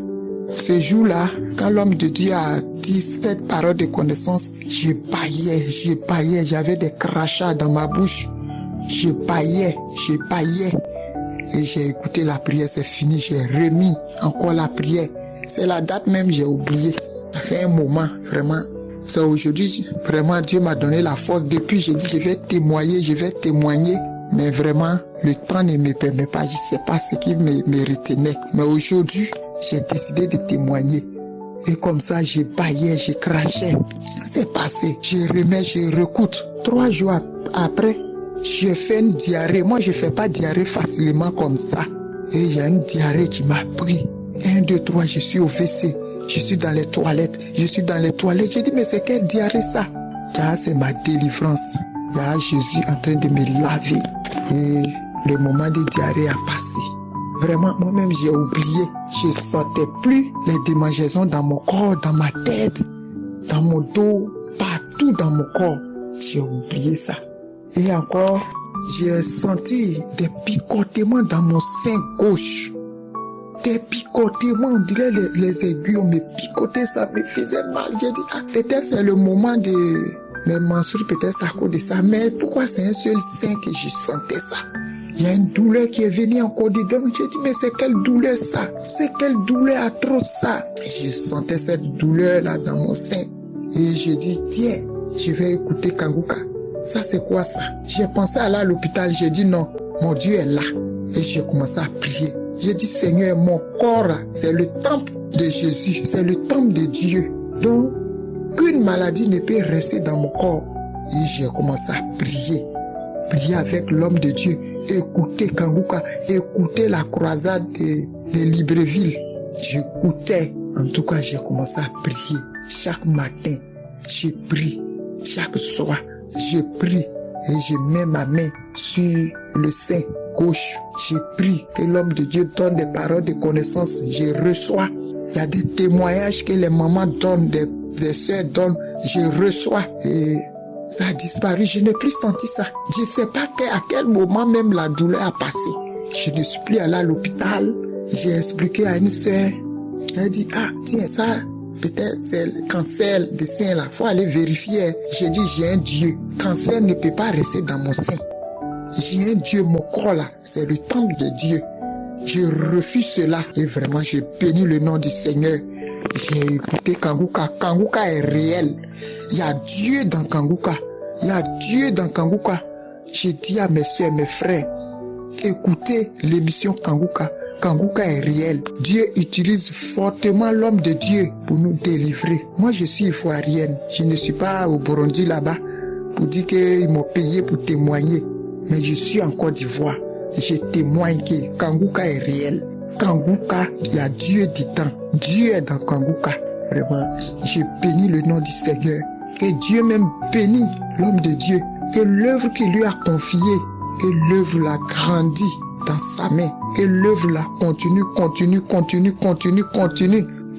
ce jour-là, quand l'homme de Dieu a dit cette parole de connaissance, je baillais, j'avais des crachats dans ma bouche. Je baillais. Et j'ai écouté la prière, c'est fini, j'ai remis encore la prière. C'est la date même, j'ai oublié. Ça fait un moment, vraiment. C'est aujourd'hui, vraiment, Dieu m'a donné la force. Depuis, j'ai dit, je vais témoigner. Mais vraiment, le temps ne me permet pas. Je ne sais pas ce qui me retenait. Mais aujourd'hui, j'ai décidé de témoigner. Et comme ça, je baillais, je crachais. C'est passé. Je remets, je recoute. 3 jours après, j'ai fait une diarrhée. Moi, je ne fais pas diarrhée facilement comme ça. Et il y a une diarrhée qui m'a pris. 1, 2, 3, je suis au WC. Je suis dans les toilettes. J'ai dit, mais c'est quelle diarrhée ça? C'est ma délivrance. Il y a Jésus en train de me laver. Et le moment de diarrhée a passé. Vraiment, moi-même, j'ai oublié. Je ne sentais plus les démangeaisons dans mon corps, dans ma tête, dans mon dos, partout dans mon corps. J'ai oublié ça. Et encore, j'ai senti des picotements dans mon sein gauche. Des picotements, on dirait les aiguilles, on me picotait, ça me faisait mal. J'ai dit, peut-être c'est le moment de mes menstrues, peut-être c'est à cause de ça. Mais pourquoi c'est un seul sein que je sentais ça? Il y a une douleur qui est venue encore dedans. J'ai dit, mais c'est quelle douleur ça? C'est quelle douleur atroce ça? Je sentais cette douleur-là dans mon sein. Et j'ai dit, tiens, je vais écouter Kanguka. Ça, c'est quoi ça? J'ai pensé aller à l'hôpital. J'ai dit, non, mon Dieu est là. Et j'ai commencé à prier. J'ai dit, Seigneur, mon corps, c'est le temple de Jésus. C'est le temple de Dieu. Donc, une maladie ne peut rester dans mon corps. Et j'ai commencé à prier. Prier avec l'homme de Dieu. Écouter Kanguka. Écouter la croisade de Libreville. J'écoutais. En tout cas, j'ai commencé à prier. Chaque matin, j'ai prié. Chaque soir, j'ai prié. Et je mets ma main sur le sein gauche. J'ai prié que l'homme de Dieu donne des paroles de connaissance. Je reçois. Il y a des témoignages que les mamans donnent, des soeurs donnent. Je reçois. Et ça a disparu. Je n'ai plus senti ça. Je ne sais pas à quel moment même la douleur a passé. Je ne suis plus allé à l'hôpital. J'ai expliqué à une soeur. Elle dit, tiens, ça, peut-être c'est le cancer des seins là. Il faut aller vérifier. J'ai dit, j'ai un Dieu. Cancer ne peut pas rester dans mon sein. J'ai un Dieu, mon corps là, c'est le temple de Dieu. Je refuse cela. Et vraiment, je bénis le nom du Seigneur. J'ai écouté Kanguka. Kanguka est réel. Il y a Dieu dans Kanguka. Il y a Dieu dans Kanguka. J'ai dit à mes soeurs, mes frères, écoutez l'émission Kanguka. Kanguka est réel. Dieu utilise fortement l'homme de Dieu pour nous délivrer. Moi, je suis ivoirienne. Je ne suis pas au Burundi là-bas pour dire qu'ils m'ont payé pour témoigner. Mais je suis en Côte d'Ivoire. Je témoigne que Kanguka est réel. Kanguka, il y a Dieu du temps. Dieu est dans Kanguka. Vraiment, je bénis le nom du Seigneur. Que Dieu même bénisse l'homme de Dieu. Que l'œuvre qu'il lui a confiée, que l'œuvre l'a grandie dans sa main. Que l'œuvre la continue.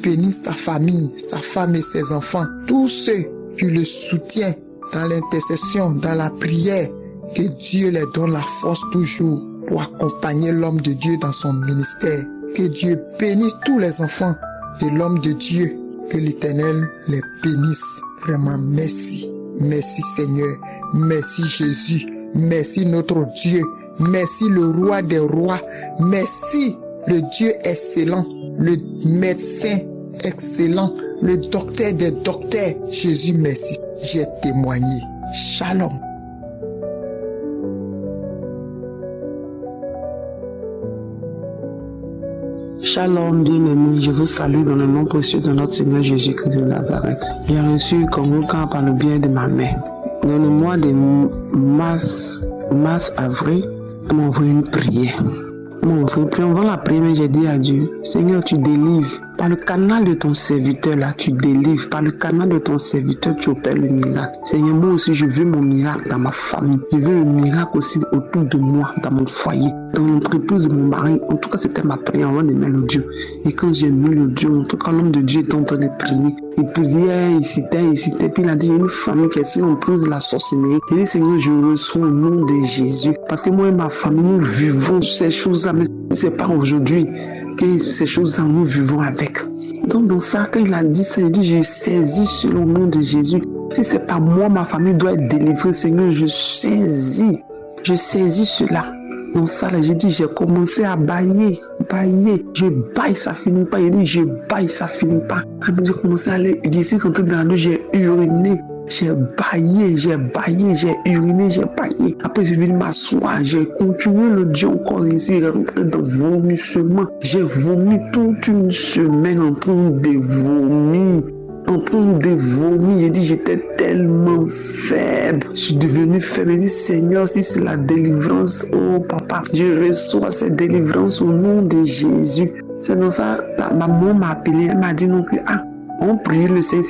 Bénisse sa famille, sa femme et ses enfants. Tous ceux qui le soutiennent dans l'intercession, dans la prière. Que Dieu les donne la force toujours pour accompagner l'homme de Dieu dans son ministère. Que Dieu bénisse tous les enfants de l'homme de Dieu. Que l'Éternel les bénisse. Vraiment, merci. Merci Seigneur. Merci Jésus. Merci notre Dieu. Merci le roi des rois. Merci le Dieu excellent. Le médecin excellent. Le docteur des docteurs. Jésus, merci. J'ai témoigné. Shalom. Shalom, bien-aimés, je vous salue dans le nom précieux de notre Seigneur Jésus-Christ de Nazareth. J'ai reçu Kanguka par le biais de ma mère. Dans le mois de mars-avril, elle m'a envoyé une prière. Puis avant la prière, j'ai dit à Dieu, Seigneur, tu délivres. Par le canal de ton serviteur là, tu délivres. Par le canal de ton serviteur, tu opères le miracle. Seigneur, moi aussi, je veux mon miracle dans ma famille. Je veux le miracle aussi autour de moi, dans mon foyer, dans l'entreprise de mon mari. En tout cas, c'était ma prière avant de mettre l'audio. Et quand j'ai mis l'audio, en tout cas, l'homme de Dieu était en train de prier. Il priait, il citait. Puis il a dit, il y a une famille qui est sur l'emprise de la sorcellerie. Il dit, Seigneur, je reçois au nom de Jésus. Parce que moi et ma famille, nous vivons ces choses-là. Mais c'est pas aujourd'hui que ces choses-là, nous vivons avec. Donc, dans ça, quand il a dit ça, il dit, j'ai saisi sur le nom de Jésus. Si c'est pas moi, ma famille doit être délivrée, Seigneur, je saisis cela. Dans ça, là, j'ai dit, j'ai commencé à bailler. Je baille, ça finit pas. Il dit, je baille, ça finit pas. Quand j'ai commencé à aller, d'ici, quand dans l'eau, j'ai uriné. J'ai baillé, j'ai uriné, j'ai baillé. Après, je suis venu m'asseoir, j'ai continué le Dieu encore ici, rentré dans le vomissement. J'ai vomi toute une semaine en train de vomir. J'ai dit, j'étais tellement faible. Je suis devenu faible. J'ai dit, Seigneur, si c'est la délivrance, oh papa, je reçois cette délivrance au nom de Jésus. C'est dans ça, ma maman m'a appelé, elle m'a dit non plus, on prie le Seigneur,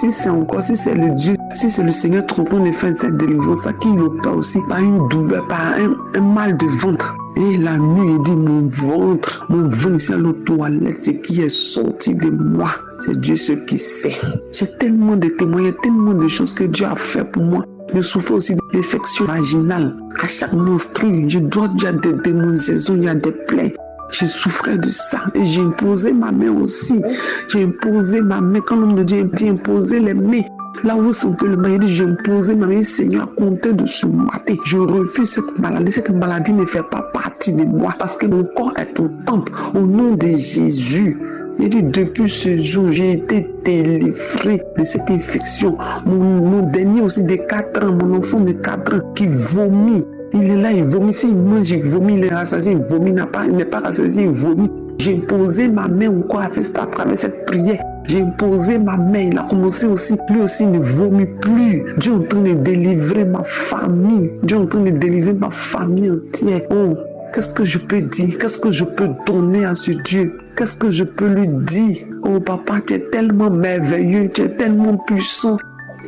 si c'est le Dieu, si c'est le Seigneur qui est en train de faire cette délivrance, ça qui l'opère aussi par une douleur, par un mal de ventre. Et la nuit, il dit, mon ventre ici à la toilette, ce qui est sorti de moi, c'est Dieu ce qui sait. J'ai tellement de témoignages, tellement de choses que Dieu a fait pour moi. Je souffre aussi d'infection vaginale. À chaque menstru, il y a des démangeaisons, il y a des plaies. Je souffrais de ça et j'ai imposé ma main aussi. J'ai imposé ma main. Quand l'homme de Dieu dit imposer les mains, là où vous sentez le mal, il dit j'ai imposé ma main. Seigneur, à compter de ce matin, je refuse cette maladie. Cette maladie ne fait pas partie de moi parce que mon corps est au temple. Au nom de Jésus. Il dit depuis ce jour, j'ai été délivré de cette infection. Mon dernier aussi de 4 ans, mon enfant de 4 ans qui vomit. Il est là, il vomit, s'il mange, il vomit, il est rassasié, il vomit, il n'est pas rassasié, il vomit. J'ai imposé ma main encore à travers cette prière. J'ai imposé ma main, il a commencé aussi, lui aussi ne vomit plus. Dieu est en train de délivrer ma famille. Dieu est en train de délivrer ma famille entière. Oh, qu'est-ce que je peux dire? Qu'est-ce que je peux donner à ce Dieu? Qu'est-ce que je peux lui dire? Oh papa, tu es tellement merveilleux, tu es tellement puissant.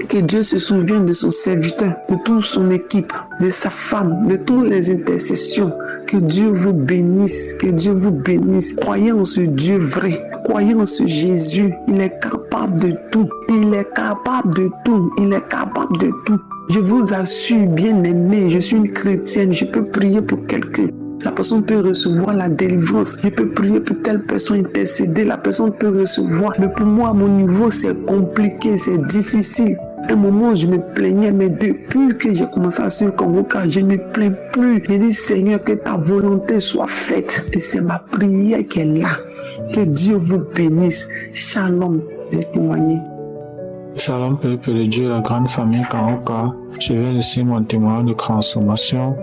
Que Dieu se souvienne de son serviteur, de toute son équipe, de sa femme, de toutes les intercessions. Que Dieu vous bénisse, que Dieu vous bénisse. Croyez en ce Dieu vrai, croyez en ce Jésus. Il est capable de tout, il est capable de tout, il est capable de tout. Je vous assure, bien aimé, je suis une chrétienne, je peux prier pour quelqu'un. La personne peut recevoir la délivrance. Je peux prier pour telle personne, intercéder. La personne peut recevoir. Mais pour moi, à mon niveau, c'est compliqué, c'est difficile. À un moment, je me plaignais, mais depuis que j'ai commencé à suivre Kanguka, je ne me plains plus. Je dis, Seigneur, que ta volonté soit faite. Et c'est ma prière qui est là. Que Dieu vous bénisse. Shalom. J'ai témoigné. Shalom, peuple de Dieu, la grande famille Kanguka. Je vais laisser mon témoignage de transformation.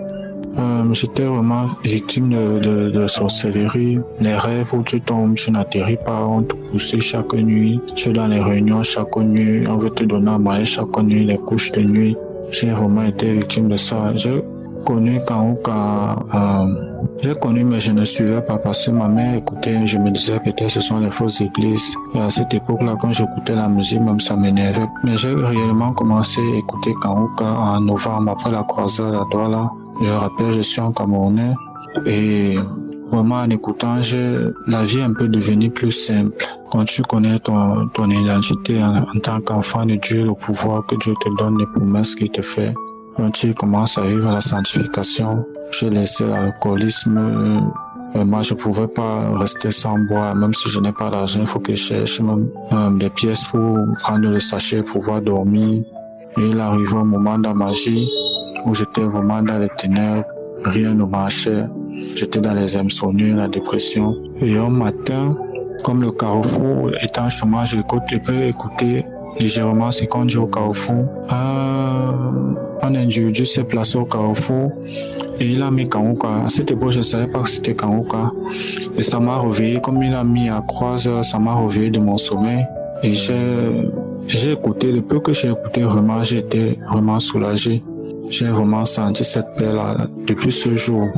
J'étais vraiment victime de sorcellerie. Les rêves où tu tombes, tu n'atterris pas, on te pousse chaque nuit. Tu es dans les réunions chaque nuit, on veut te donner à manger chaque nuit, les couches de nuit. J'ai vraiment été victime de ça. J'ai connu Kanguka, j'ai connu mais je ne suivais pas parce que ma mère écoutait, je me disais que ce sont les fausses églises. Et à cette époque-là, quand j'écoutais la musique, même ça m'énervait. Mais j'ai réellement commencé à écouter Kanguka en novembre après la croisade à Douala. Je rappelle, je suis un Camerounais et vraiment en écoutant, la vie est un peu devenue plus simple. Quand tu connais ton identité en tant qu'enfant de Dieu, le pouvoir que Dieu te donne, les promesses qu'il te fait, quand tu commences à vivre la sanctification, j'ai laissé l'alcoolisme. Moi, je pouvais pas rester sans boire, même si je n'ai pas d'argent, il faut que je cherche même des pièces pour prendre le sachet pour pouvoir dormir. Et il arrive un moment dans ma vie où j'étais vraiment dans les ténèbres, rien ne marchait, j'étais dans les insomnies, la dépression. Et un matin, comme le Carrefour étant en chômage, je peux écouter légèrement ce qu'on dit au Carrefour. Un individu s'est placé au Carrefour et il a mis Kanguka. À cette époque, je ne savais pas que c'était Kanguka. Et ça m'a réveillé, comme il a mis à 3 heures, ça m'a réveillé de mon sommeil. Et j'ai écouté, le peu que j'ai écouté, vraiment, j'ai été vraiment soulagé. J'ai vraiment senti cette paix-là depuis ce jour.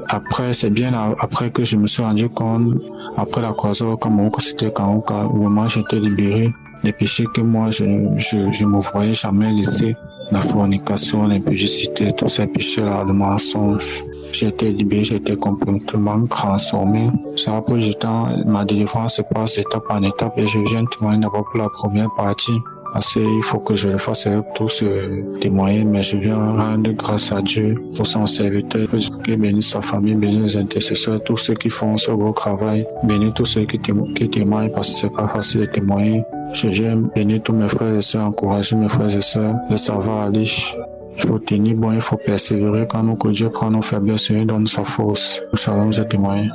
Après, c'est bien après que je me suis rendu compte, après la croisade au Cameroun, que c'était Kanguka, vraiment j'étais libéré. Les péchés que moi, je me voyais jamais laisser, la fornication, l'impudicité, tous ces péchés-là, le mensonge. J'ai été libéré, j'ai été complètement transformé. Ça a pris du temps, ma délivrance se passe étape en étape et je viens témoigner d'abord pour la première partie. Parce qu'il faut que je le fasse avec tous témoigner, mais je viens rendre grâce à Dieu pour son serviteur. Il bénisse sa famille, bénisse les intercesseurs, tous ceux qui font ce beau travail, bénisse tous ceux qui témoignent parce que c'est pas facile de témoigner. Je viens bénir tous mes frères et sœurs, encourager mes frères et sœurs, le savoir aller. Il faut tenir bon, il faut persévérer quand nous que Dieu prend nos faiblesses et nous donne sa force. Nous allons vous témoigner.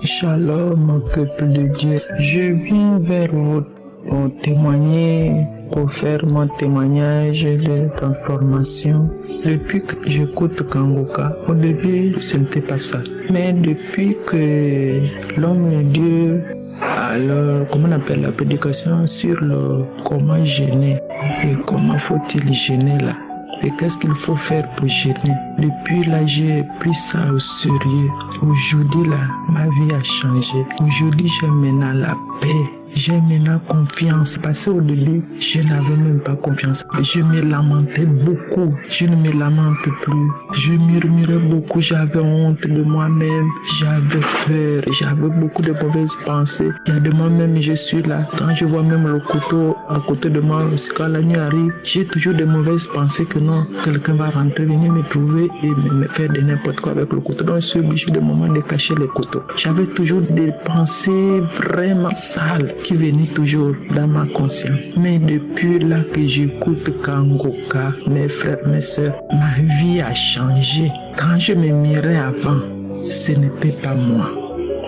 Shalom, peuple de Dieu. Je viens vers vous pour témoigner, pour faire mon témoignage de transformation. Depuis que j'écoute Kanguka, au début, ce n'était pas ça. Mais depuis que l'homme de Dieu, alors, comment on appelle la prédication sur le comment gêner et comment faut-il gêner là. Et qu'est-ce qu'il faut faire pour gêner? Depuis là, j'ai pris ça au sérieux. Aujourd'hui là, ma vie a changé. Aujourd'hui, j'ai maintenant la paix. J'ai maintenant confiance. Parce qu'au début, je n'avais même pas confiance. Je me lamentais beaucoup. Je ne me lamente plus. Je murmurais beaucoup. J'avais honte de moi-même. J'avais peur. J'avais beaucoup de mauvaises pensées. Il y a de moi-même, je suis là. Quand je vois même le couteau à côté de moi, quand la nuit arrive, j'ai toujours de mauvaises pensées que non, quelqu'un va rentrer, venir me trouver et me faire de n'importe quoi avec le couteau. Donc, je suis obligé de moment de cacher le couteau. J'avais toujours des pensées vraiment sales qui venaient toujours dans ma conscience. Mais depuis là que j'écoute Kanguka, mes frères, mes soeurs, ma vie a changé. Quand je me mirais avant, ce n'était pas moi.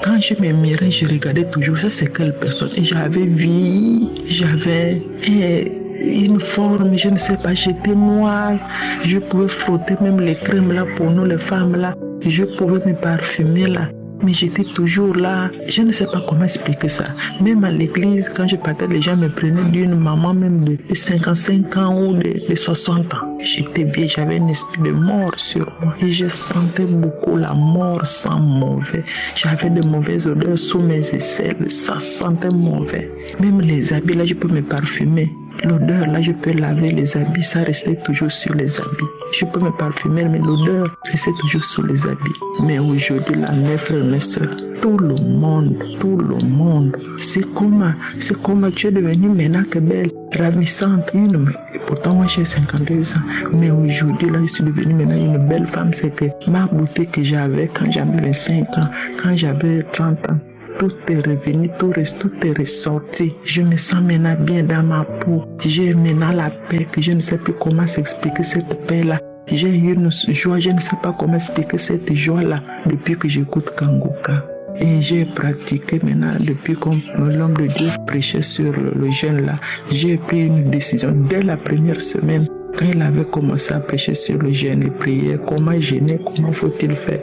Quand je me mirais, je regardais toujours, ça c'est quelle personne. Et j'avais vieilli, j'avais une forme, je ne sais pas, j'étais noire. Je pouvais frotter même les crèmes là pour nous les femmes là. Je pouvais me parfumer là. Mais j'étais toujours là, je ne sais pas comment expliquer ça. Même à l'église, quand je partais, les gens me prenaient d'une maman même de 55 ans ou de 60 ans. J'étais vieille, j'avais un esprit de mort sur moi. Et je sentais beaucoup la mort sans mauvais. J'avais de mauvaises odeurs sous mes aisselles, ça sentait mauvais. Même les habits, là, je peux me parfumer. L'odeur, là, je peux laver les habits, ça restait toujours sur les habits. Je peux me parfumer, mais l'odeur restait toujours sur les habits. Mais aujourd'hui, là, mes frères, mes soeurs, tout le monde, c'est comme tu es devenue maintenant que belle, ravissante. Et pourtant, moi, j'ai 52 ans. Mais aujourd'hui, là, je suis devenue maintenant une belle femme. C'est que ma beauté que j'avais quand j'avais 25 ans, quand j'avais 30 ans, tout est revenu, tout est ressorti. Je me sens maintenant bien dans ma peau. J'ai maintenant la paix que je ne sais plus comment s'expliquer cette paix-là. J'ai eu une joie, je ne sais pas comment expliquer cette joie-là depuis que j'écoute Kanguka. Et j'ai pratiqué maintenant depuis comme l'homme de Dieu prêchait sur le jeûne là. J'ai pris une décision dès la première semaine. Quand il avait commencé à prêcher sur le jeûne et prier, comment jeûner, comment faut-il faire.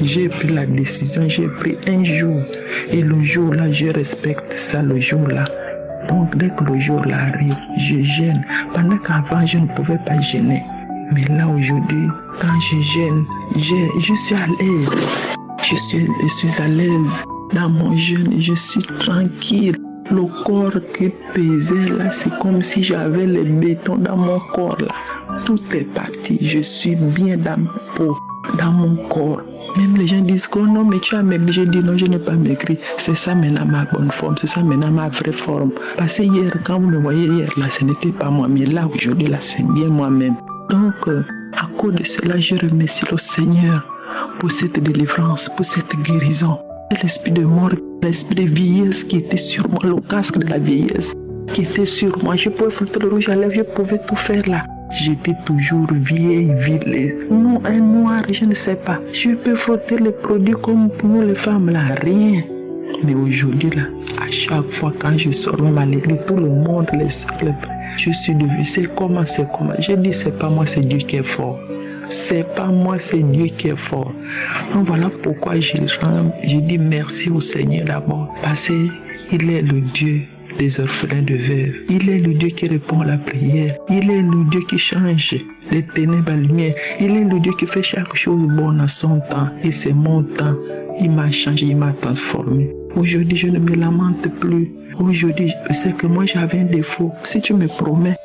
J'ai pris la décision, j'ai pris un jour. Et le jour là, je respecte ça le jour là. Donc dès que le jour là arrive, je jeûne. Pendant qu'avant, je ne pouvais pas jeûner. Mais là aujourd'hui, quand je jeûne, je suis à l'aise. Je suis à l'aise dans mon jeûne et je suis tranquille. Le corps qui pesait là, c'est comme si j'avais le béton dans mon corps là. Tout est parti. Je suis bien dans ma peau, dans mon corps. Même les gens disent que oh non, mais tu as maigri. Je dis non, je n'ai pas maigri. C'est ça maintenant ma bonne forme, c'est ça maintenant ma vraie forme. Parce que hier, quand vous me voyez hier là, ce n'était pas moi. Mais là, aujourd'hui, là, c'est bien moi-même. Donc, à cause de cela, je remercie le Seigneur pour cette délivrance, pour cette guérison. L'esprit de mort, l'esprit de vieillesse qui était sur moi, le casque de la vieillesse qui était sur moi. Je pouvais frotter le rouge à lèvres, je pouvais tout faire là. J'étais toujours vieille, vilaine. Non, un noir, je ne sais pas. Je peux frotter les produits comme pour nous les femmes là, rien. Mais aujourd'hui là, à chaque fois quand je sors même à l'église, tout le monde les célèbre. Je suis devenu, c'est comment. Je dis c'est pas moi, c'est Dieu qui est fort. C'est pas moi, c'est Dieu qui est fort. Donc voilà pourquoi je dis merci au Seigneur d'abord. Parce qu'il est le Dieu des orphelins de veuves. Il est le Dieu qui répond à la prière. Il est le Dieu qui change les ténèbres à la lumière. Il est le Dieu qui fait chaque chose bonne à son temps. Et c'est mon temps. Il m'a changé, il m'a transformé. Aujourd'hui, je ne me lamente plus. Aujourd'hui, je sais que moi j'avais un défaut. Si tu me promets,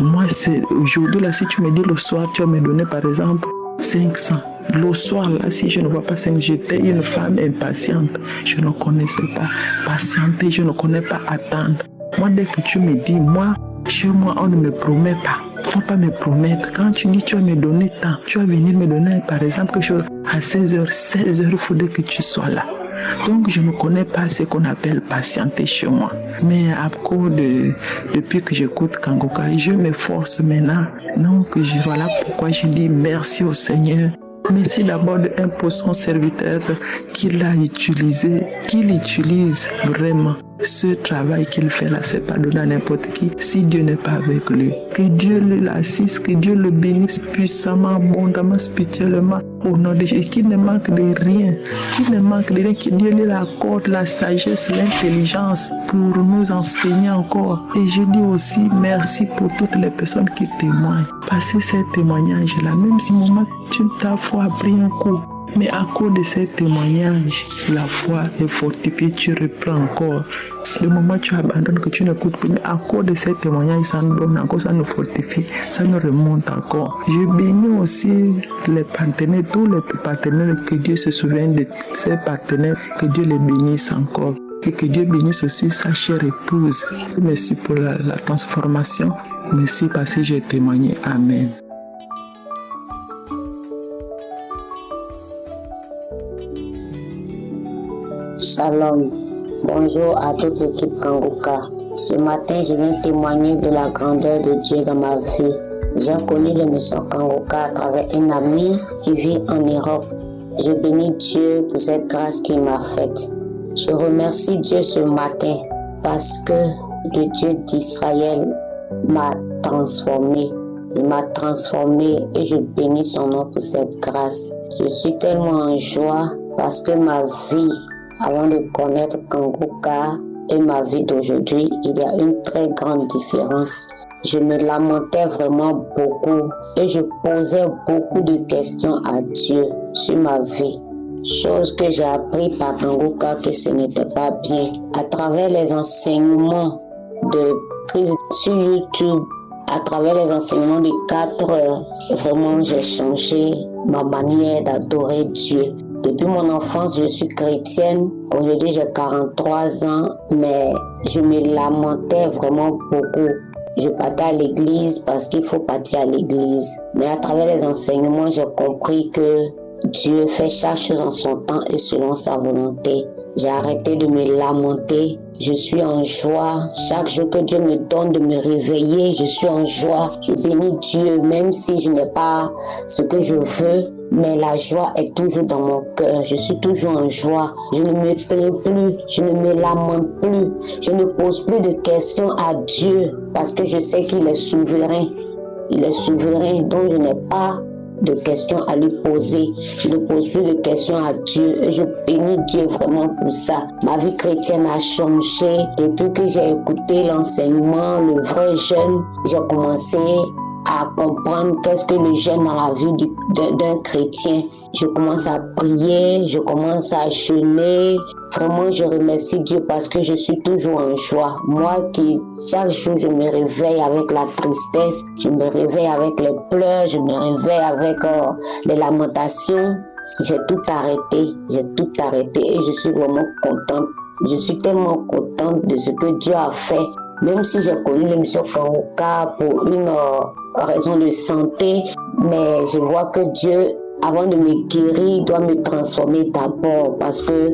moi, c'est aujourd'hui, là, si tu me dis le soir, tu vas me donner par exemple 500. Le soir, là, si je ne vois pas 5, j'étais une femme impatiente. Je ne connaissais pas patienter, je ne connais pas attendre. Moi, dès que tu me dis, moi, chez moi, on ne me promet pas. Il ne faut pas me promettre. Quand tu dis, tu vas me donner tant, tu vas venir me donner, par exemple, quelque chose à 16h, 16h, il faudrait que tu sois là. Donc, je ne connais pas ce qu'on appelle patienter chez moi. Mais à cause depuis que j'écoute Kangoka, je m'efforce maintenant. Donc, voilà pourquoi je dis merci au Seigneur. Merci d'abord pour son serviteur qu'il a utilisé, qu'il utilise vraiment. Ce travail qu'il fait là, c'est pas donné à n'importe qui si Dieu n'est pas avec lui. Que Dieu l'assiste, que Dieu le bénisse puissamment, abondamment, spirituellement, au nom de Jésus, qu'il ne manque de rien, que Dieu lui accorde la sagesse, l'intelligence pour nous enseigner encore. Et je dis aussi merci pour toutes les personnes qui témoignent. Passez ces témoignages-là, même si au moment tu ta foi a pris un coup. Mais à cause de ces témoignages, la foi est fortifiée, tu reprends encore. Le moment où tu abandonnes, que tu n'écoutes plus, mais à cause de ces témoignages, ça nous donne encore, ça nous fortifie, ça nous remonte encore. Je bénis aussi les partenaires, tous les partenaires, que Dieu se souvienne de ces partenaires, que Dieu les bénisse encore. Et que Dieu bénisse aussi sa chère épouse. Merci pour la transformation. Merci parce que j'ai témoigné. Amen. Shalom. Bonjour à toute l'équipe Kangoka. Ce matin, je viens témoigner de la grandeur de Dieu dans ma vie. J'ai connu l'émission Kangoka à travers un ami qui vit en Europe. Je bénis Dieu pour cette grâce qu'il m'a faite. Je remercie Dieu ce matin parce que le Dieu d'Israël m'a transformé. Il m'a transformé et je bénis son nom pour cette grâce. Je suis tellement en joie parce que ma vie, avant de connaître Kangoka et ma vie d'aujourd'hui, il y a une très grande différence. Je me lamentais vraiment beaucoup et je posais beaucoup de questions à Dieu sur ma vie. Chose que j'ai appris par Kangoka que ce n'était pas bien. À travers les enseignements de Christ sur YouTube, à travers les enseignements de 4 heures, vraiment j'ai changé ma manière d'adorer Dieu. Depuis mon enfance, je suis chrétienne. Aujourd'hui, j'ai 43 ans, mais je me lamentais vraiment beaucoup. Je partais à l'église parce qu'il faut partir à l'église. Mais à travers les enseignements, j'ai compris que Dieu fait chaque chose en son temps et selon sa volonté. J'ai arrêté de me lamenter. Je suis en joie. Chaque jour que Dieu me donne de me réveiller, je suis en joie. Je bénis Dieu, même si je n'ai pas ce que je veux. mais la joie est toujours dans mon cœur. Je suis toujours en joie. Je ne me plains plus, je ne me lamente plus, je ne pose plus de questions à Dieu parce que je sais qu'il est souverain. Il est souverain, donc je n'ai pas de questions à lui poser. Je ne pose plus de questions à Dieu et je bénis Dieu vraiment pour ça. Ma vie chrétienne a changé depuis que j'ai écouté l'enseignement, le vrai jeûne. J'ai commencé à comprendre qu'est-ce que le jeûne dans la vie d'un chrétien. Je commence à prier, je commence à jeûner. Vraiment, je remercie Dieu parce que je suis toujours en joie. Moi qui, chaque jour, je me réveille avec la tristesse, je me réveille avec les pleurs, je me réveille avec les lamentations. J'ai tout arrêté et je suis vraiment contente. Je suis tellement contente de ce que Dieu a fait. Même si j'ai connu l'émission Kanguka pour une raison de santé, mais je vois que Dieu, avant de me guérir, doit me transformer d'abord parce que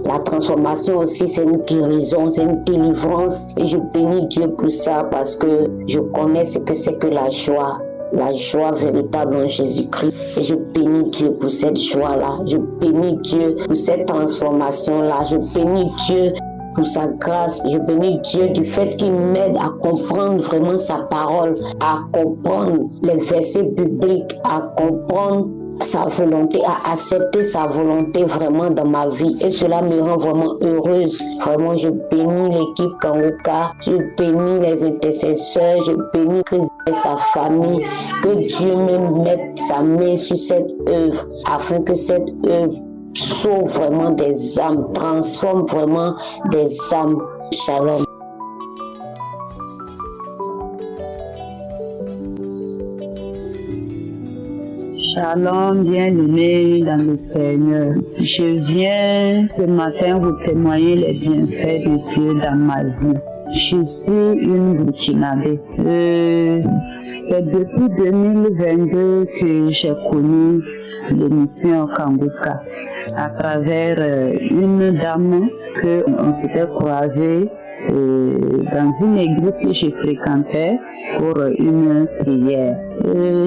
la transformation aussi c'est une guérison, c'est une délivrance et je bénis Dieu pour ça parce que je connais ce que c'est que la joie véritable en Jésus-Christ et je bénis Dieu pour cette joie-là, je bénis Dieu pour cette transformation-là, je bénis Dieu pour sa grâce, je bénis Dieu du fait qu'il m'aide à comprendre vraiment sa parole, à comprendre les versets bibliques, à comprendre sa volonté, à accepter sa volonté vraiment dans ma vie et cela me rend vraiment heureuse. Vraiment, je bénis l'équipe Kanguka, je bénis les intercesseurs, je bénis Christ et sa famille, que Dieu me mette sa main sur cette œuvre afin que cette œuvre sauve vraiment des âmes, transforme vraiment des âmes. Shalom. Shalom, bien-aimés dans le Seigneur. Je viens ce matin vous témoigner les bienfaits de Dieu dans ma vie. Je suis une Burkinabé. C'est depuis 2022 que j'ai connu l'émission Kanguka à travers une dame qu'on s'était croisée dans une église que je fréquentais pour une prière.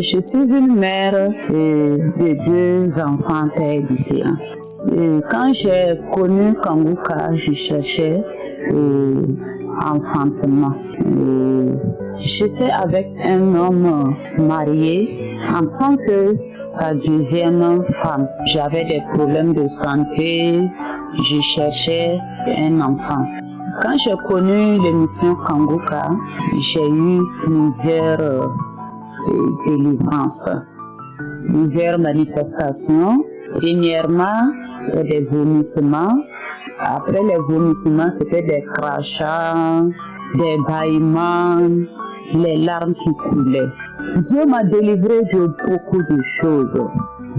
Je suis une mère de 2 enfants très différents. Quand j'ai connu Kanguka, je cherchais enfantement. J'étais avec un homme marié en tant que sa deuxième femme. J'avais des problèmes de santé, je cherchais un enfant. Quand j'ai connu l'émission Kanguka, j'ai eu plusieurs délivrances, plusieurs manifestations. Premièrement, des vomissements. Après les vomissements, c'était des crachats, des bâillements, les larmes qui coulaient. Dieu m'a délivré de beaucoup de choses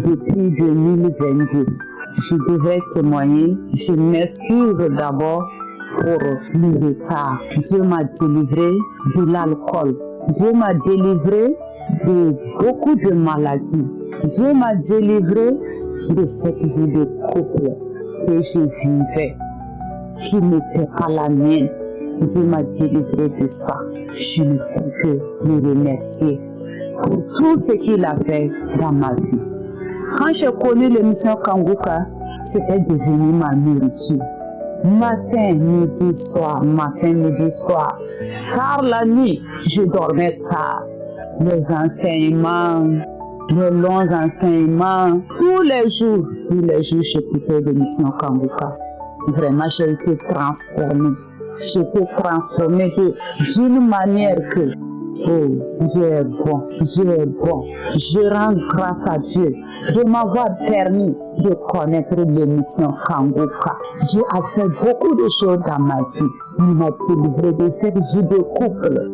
depuis 2022. Je devrais témoigner. Je m'excuse d'abord pour le retard. Dieu m'a délivré de l'alcool. Dieu m'a délivré de beaucoup de maladies. Dieu m'a délivré de cette vie de couple que je vivais, qui n'était pas la mienne. Dieu m'a délivré de ça. Je ne peux que le remercier pour tout ce qu'il a fait dans ma vie. Quand j'ai connu l'émission Kanguka, c'était devenu ma nourriture. Matin, midi, soir, matin, midi, soir. Car la nuit, je dormais tard. Les enseignements, les longs enseignements, tous les jours, j'écoutais l'émission Kanguka. Vraiment, j'ai été transformée. J'étais transformée d'une manière que, oh, Dieu est bon, Dieu est bon. Je rends grâce à Dieu de m'avoir permis de connaître l'émission Kanguka. Dieu a fait beaucoup de choses dans ma vie. Il m'a délivré de cette vie de couple.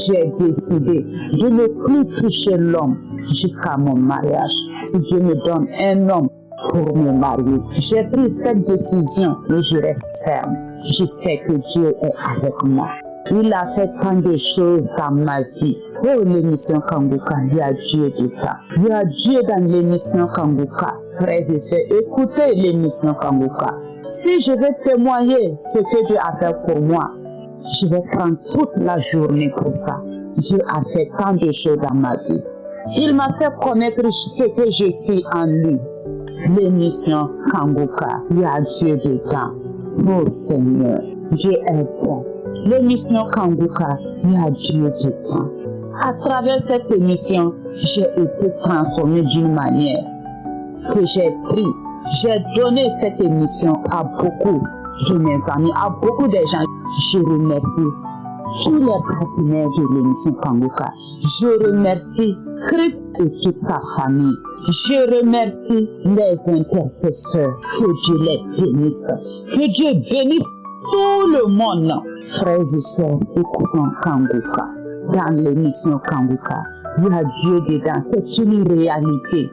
J'ai décidé de ne plus toucher l'homme jusqu'à mon mariage. Si Dieu me donne un homme pour me marier, j'ai pris cette décision et je reste ferme. Je sais que Dieu est avec moi. Il a fait tant de choses dans ma vie. Oh, l'émission Kanguka, il y a Dieu dedans. Il y a Dieu dans l'émission Kanguka. Frères et sœurs, écoutez l'émission Kanguka. Si je vais témoigner ce que Dieu a fait pour moi, je vais prendre toute la journée pour ça. Dieu a fait tant de choses dans ma vie. Il m'a fait connaître ce que je suis en lui. L'émission Kanguka, il y a Dieu dedans. Oh Seigneur, Dieu est bon. L'émission Kanguka, il y a Dieu dedans. À travers cette émission, j'ai été transformé d'une manière que j'ai pris. J'ai donné cette émission à beaucoup de mes amis, à beaucoup de gens. Je remercie tous les partenaires de l'émission Kanguka. Je remercie Christ et toute sa famille. Je remercie les intercesseurs. Que Dieu les bénisse. Que Dieu bénisse tout le monde. Frères et sœurs, écoutons Kanguka. Dans l'émission Kanguka, il y a Dieu dedans. C'est une réalité.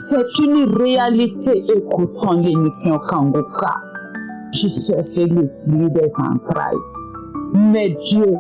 C'est une réalité. Écoutons l'émission Kanguka. Je cherchais le flux des entrailles. Mais Dieu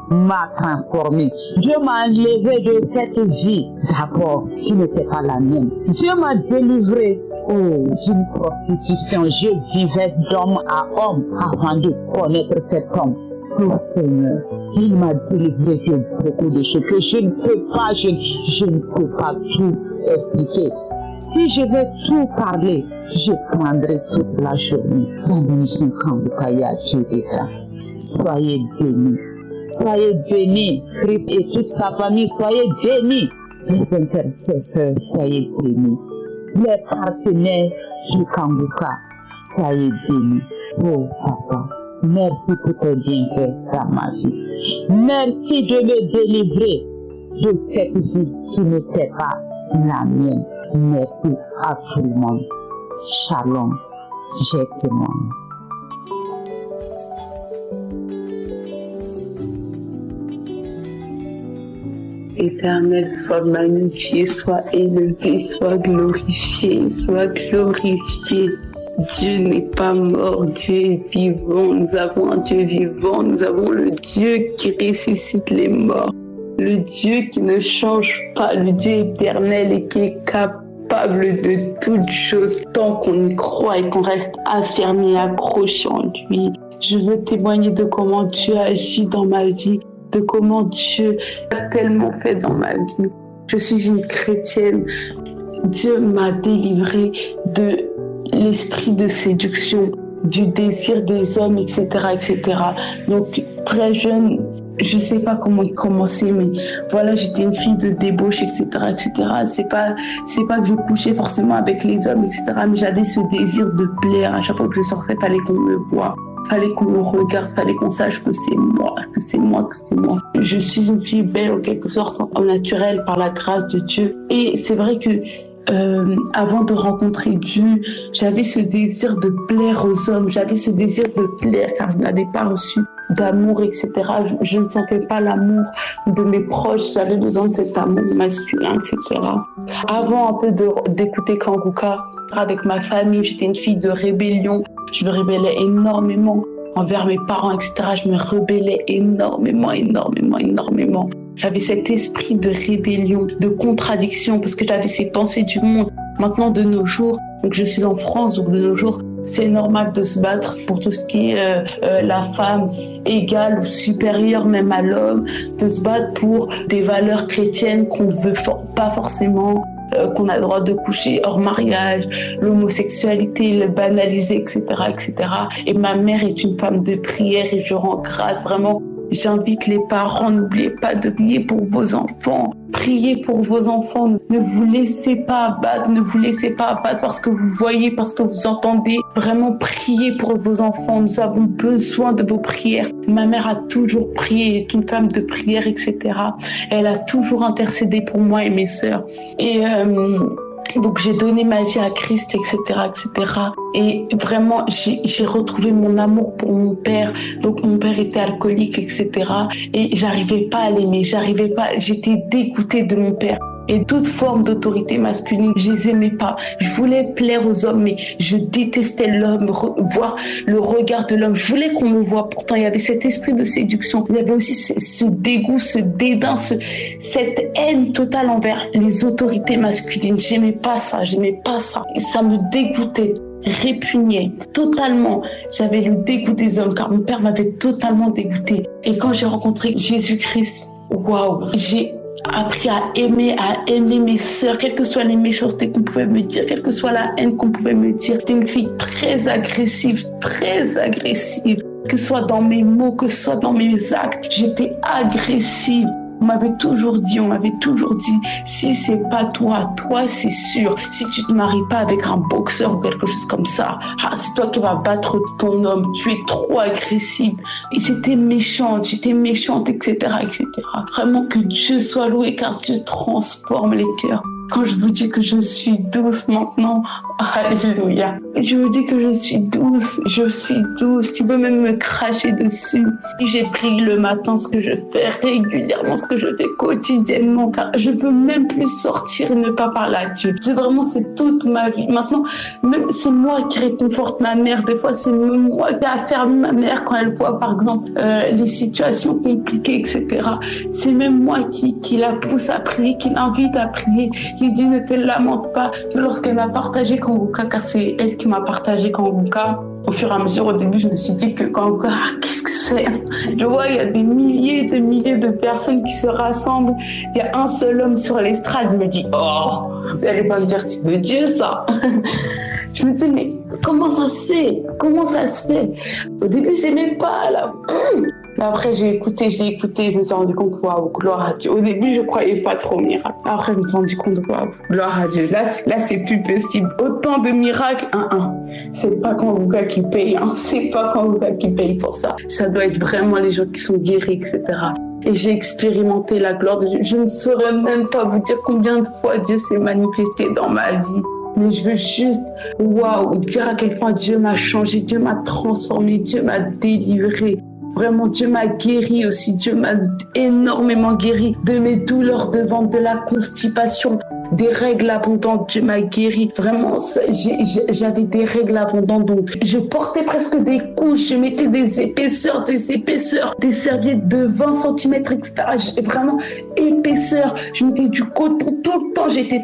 m'a transformé. Dieu m'a enlevé de cette vie d'abord qui n'était pas la mienne. Dieu m'a délivré d'une prostitution. Je vivais d'homme à homme avant de connaître cet homme. Oh Seigneur, il m'a délivré de beaucoup de choses que je ne peux pas, je ne peux pas tout expliquer. Si je vais tout parler, je prendrai toute la journée. Dans l'émission Kanguka, il y a Dieu dedans. Soyez bénis. Soyez bénis. Christ et toute sa famille, soyez bénis. Les intercesseurs, soyez bénis. Les partenaires du Kanguka, soyez bénis. Oh Papa, merci pour tes bienfaits dans ma vie. Merci de me délivrer de cette vie qui n'était pas la mienne. Merci à tout le monde. Shalom. J'ai témoigné. Éternel, sois magnifié, sois élevé, sois glorifié, sois glorifié. Dieu n'est pas mort, Dieu est vivant. Nous avons un Dieu vivant, nous avons le Dieu qui ressuscite les morts, le Dieu qui ne change pas, le Dieu éternel et qui est capable de toutes choses tant qu'on y croit et qu'on reste affermi, accroché en lui. Je veux témoigner de comment Dieu agit dans ma vie, de comment Dieu a tellement fait dans ma vie. Je suis une chrétienne. Dieu m'a délivrée de l'esprit de séduction, du désir des hommes, etc., etc. Donc, très jeune, je sais pas comment commencer, mais voilà, j'étais une fille de débauche, etc., etc. C'est pas que je couchais forcément avec les hommes, etc., mais j'avais ce désir de plaire. À chaque fois que je sortais, fallait qu'on me voie, fallait qu'on me regarde, fallait qu'on sache que c'est moi, que c'est moi, que c'est moi. Je suis une fille belle, en quelque sorte, en naturel, par la grâce de Dieu. Et c'est vrai que avant de rencontrer Dieu, j'avais ce désir de plaire aux hommes, j'avais ce désir de plaire car je n'avais pas reçu d'amour, etc. Je ne sentais pas l'amour de mes proches, j'avais besoin de cet amour masculin, etc. Avant un peu d'écouter Kanguka, avec ma famille, j'étais une fille de rébellion, je me rébellais énormément envers mes parents, etc. Je me rebellais énormément. J'avais cet esprit de rébellion, de contradiction, parce que j'avais ces pensées du monde. Maintenant, de nos jours, donc je suis en France, donc de nos jours, c'est normal de se battre pour tout ce qui est la femme égale ou supérieure même à l'homme, de se battre pour des valeurs chrétiennes qu'on ne veut pas forcément, qu'on a le droit de coucher hors mariage, l'homosexualité, le banaliser, etc., etc. Et ma mère est une femme de prière et je rends grâce vraiment. J'invite les parents, n'oubliez pas de prier pour vos enfants. Priez pour vos enfants. Ne vous laissez pas abattre, ne vous laissez pas abattre parce que vous voyez, parce que vous entendez. Vraiment priez pour vos enfants. Nous avons besoin de vos prières. Ma mère a toujours prié, est une femme de prière, etc. Elle a toujours intercédé pour moi et mes sœurs. Et donc j'ai donné ma vie à Christ, etc., etc. Et vraiment, j'ai retrouvé mon amour pour mon père. Donc mon père était alcoolique, etc. Et j'arrivais pas à l'aimer, j'étais dégoûtée de mon père. Et toute forme d'autorité masculine, je les aimais pas. Je voulais plaire aux hommes, mais je détestais l'homme, voir le regard de l'homme. Je voulais qu'on me voie. Pourtant, il y avait cet esprit de séduction. Il y avait aussi ce dégoût, ce dédain, cette haine totale envers les autorités masculines. J'aimais pas ça. Et ça me dégoûtait, répugnait totalement. J'avais le dégoût des hommes, car mon père m'avait totalement dégoûtée. Et quand j'ai rencontré Jésus-Christ, waouh, j'ai appris à aimer mes sœurs, quelles que soient les méchancetés qu'on pouvait me dire, quelle que soit la haine qu'on pouvait me dire. J'étais une fille très agressive, que ce soit dans mes mots, que ce soit dans mes actes. J'étais agressive. On m'avait toujours dit, si c'est pas toi c'est sûr. Si tu te maries pas avec un boxeur ou quelque chose comme ça, c'est toi qui vas battre ton homme, tu es trop agressive. Et j'étais méchante, etc. Vraiment que Dieu soit loué, car Dieu transforme les cœurs. Quand je vous dis que je suis douce maintenant, alléluia. Je vous dis que je suis douce. Tu peux même me cracher dessus. Si j'ai pris le matin, ce que je fais régulièrement, ce que je fais quotidiennement, car je peux même plus sortir et ne pas parler à Dieu. C'est toute ma vie. Maintenant, même c'est moi qui réconforte ma mère. Des fois, c'est même moi qui afferme ma mère quand elle voit, par exemple, les situations compliquées, etc. C'est même moi qui la pousse à prier, qui l'invite à prier. Il dit ne te lamente pas. Lorsqu'elle m'a partagé Kanguka, car c'est elle qui m'a partagé Kanguka, au fur et à mesure, au début, je me suis dit que Kanguka, qu'est-ce que c'est? Je vois, il y a des milliers de personnes qui se rassemblent. Il y a un seul homme sur l'estrade. Je me dis, oh, vous allez pas me dire c'est de Dieu, ça. Je me dis, mais comment ça se fait? Au début, j'aimais pas, là. Mais après, j'ai écouté, je me suis rendu compte, waouh, gloire à Dieu. Au début, je croyais pas trop aux miracles. Après, je me suis rendu compte, waouh, gloire à Dieu. Là, c'est plus possible. Autant de miracles, c'est pas Kanguka qui paye, c'est pas Kanguka qui paye pour ça. Ça doit être vraiment les gens qui sont guéris, etc. Et j'ai expérimenté la gloire de Dieu. Je ne saurais même pas vous dire combien de fois Dieu s'est manifesté dans ma vie. Mais je veux juste, dire à quel point Dieu m'a changé, Dieu m'a transformé, Dieu m'a délivré. Vraiment, Dieu m'a guéri aussi. Dieu m'a énormément guéri de mes douleurs de ventre, de la constipation, des règles abondantes. Dieu m'a guéri. Vraiment, j'avais des règles abondantes. Donc, je portais presque des couches. Je mettais des épaisseurs, des serviettes de 20 cm, etc. Vraiment, épaisseur. Je mettais du coton. Tout le temps, j'étais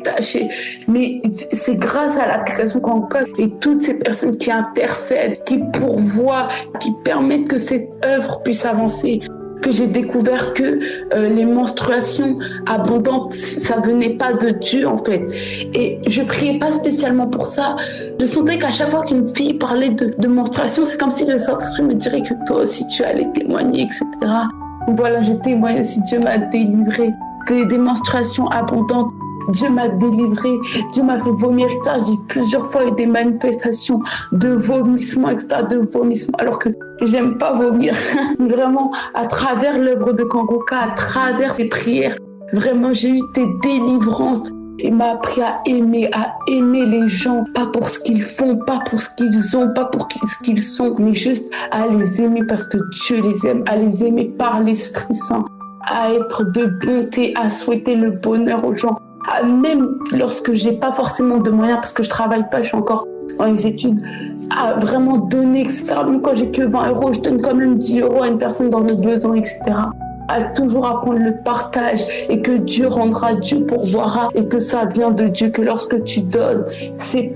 tachée. Mais c'est grâce à l'application Kanguka et toutes ces personnes qui intercèdent, qui pourvoient, qui permettent que cette œuvre puisse avancer, que j'ai découvert que les menstruations abondantes, ça venait pas de Dieu en fait. Et je priais pas spécialement pour ça. Je sentais qu'à chaque fois qu'une fille parlait de menstruation, c'est comme si le Saint-Esprit me dirait que toi aussi tu allais témoigner, etc. Voilà, je témoigne aussi, Dieu m'a délivré des menstruations abondantes. Dieu m'a délivré, Dieu m'a fait vomir, etc. J'ai plusieurs fois eu des manifestations de vomissements, etc. Alors que j'aime pas vomir. Vraiment, à travers l'œuvre de Kanguka, à travers ces prières, vraiment, j'ai eu des délivrances. Il m'a appris à aimer les gens, pas pour ce qu'ils font, pas pour ce qu'ils ont, pas pour ce qu'ils sont, mais juste à les aimer parce que Dieu les aime, à les aimer par l'Esprit Saint, à être de bonté, à souhaiter le bonheur aux gens. Même lorsque j'ai pas forcément de moyens parce que je travaille pas, je suis encore dans les études, à vraiment donner, etc. Même quand j'ai que 20 €, je donne quand même 10 € à une personne dans le besoin, etc. À toujours apprendre le partage et que Dieu rendra, Dieu pourvoira et que ça vient de Dieu, que lorsque tu donnes, c'est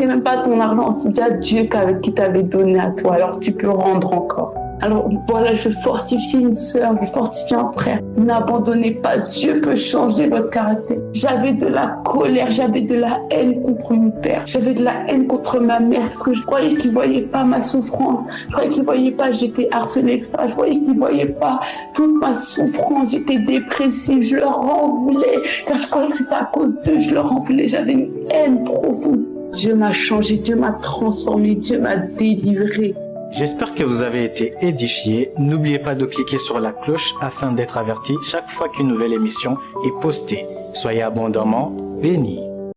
même pas ton argent, c'est déjà Dieu qui t'avait donné à toi, alors tu peux rendre encore. Alors voilà, je fortifie une sœur, je fortifie un frère. N'abandonnez pas, Dieu peut changer votre caractère. J'avais de la colère, j'avais de la haine contre mon père, j'avais de la haine contre ma mère parce que je croyais qu'il voyait pas ma souffrance, je croyais qu'il voyait pas j'étais harcelée, etc. Je croyais qu'il voyait pas toute ma souffrance, j'étais dépressive, je leur en voulais, car je croyais que c'était à cause d'eux, je leur en voulais, j'avais une haine profonde. Dieu m'a changé, Dieu m'a transformé, Dieu m'a délivré. J'espère que vous avez été édifiés. N'oubliez pas de cliquer sur la cloche afin d'être averti chaque fois qu'une nouvelle émission est postée. Soyez abondamment bénis.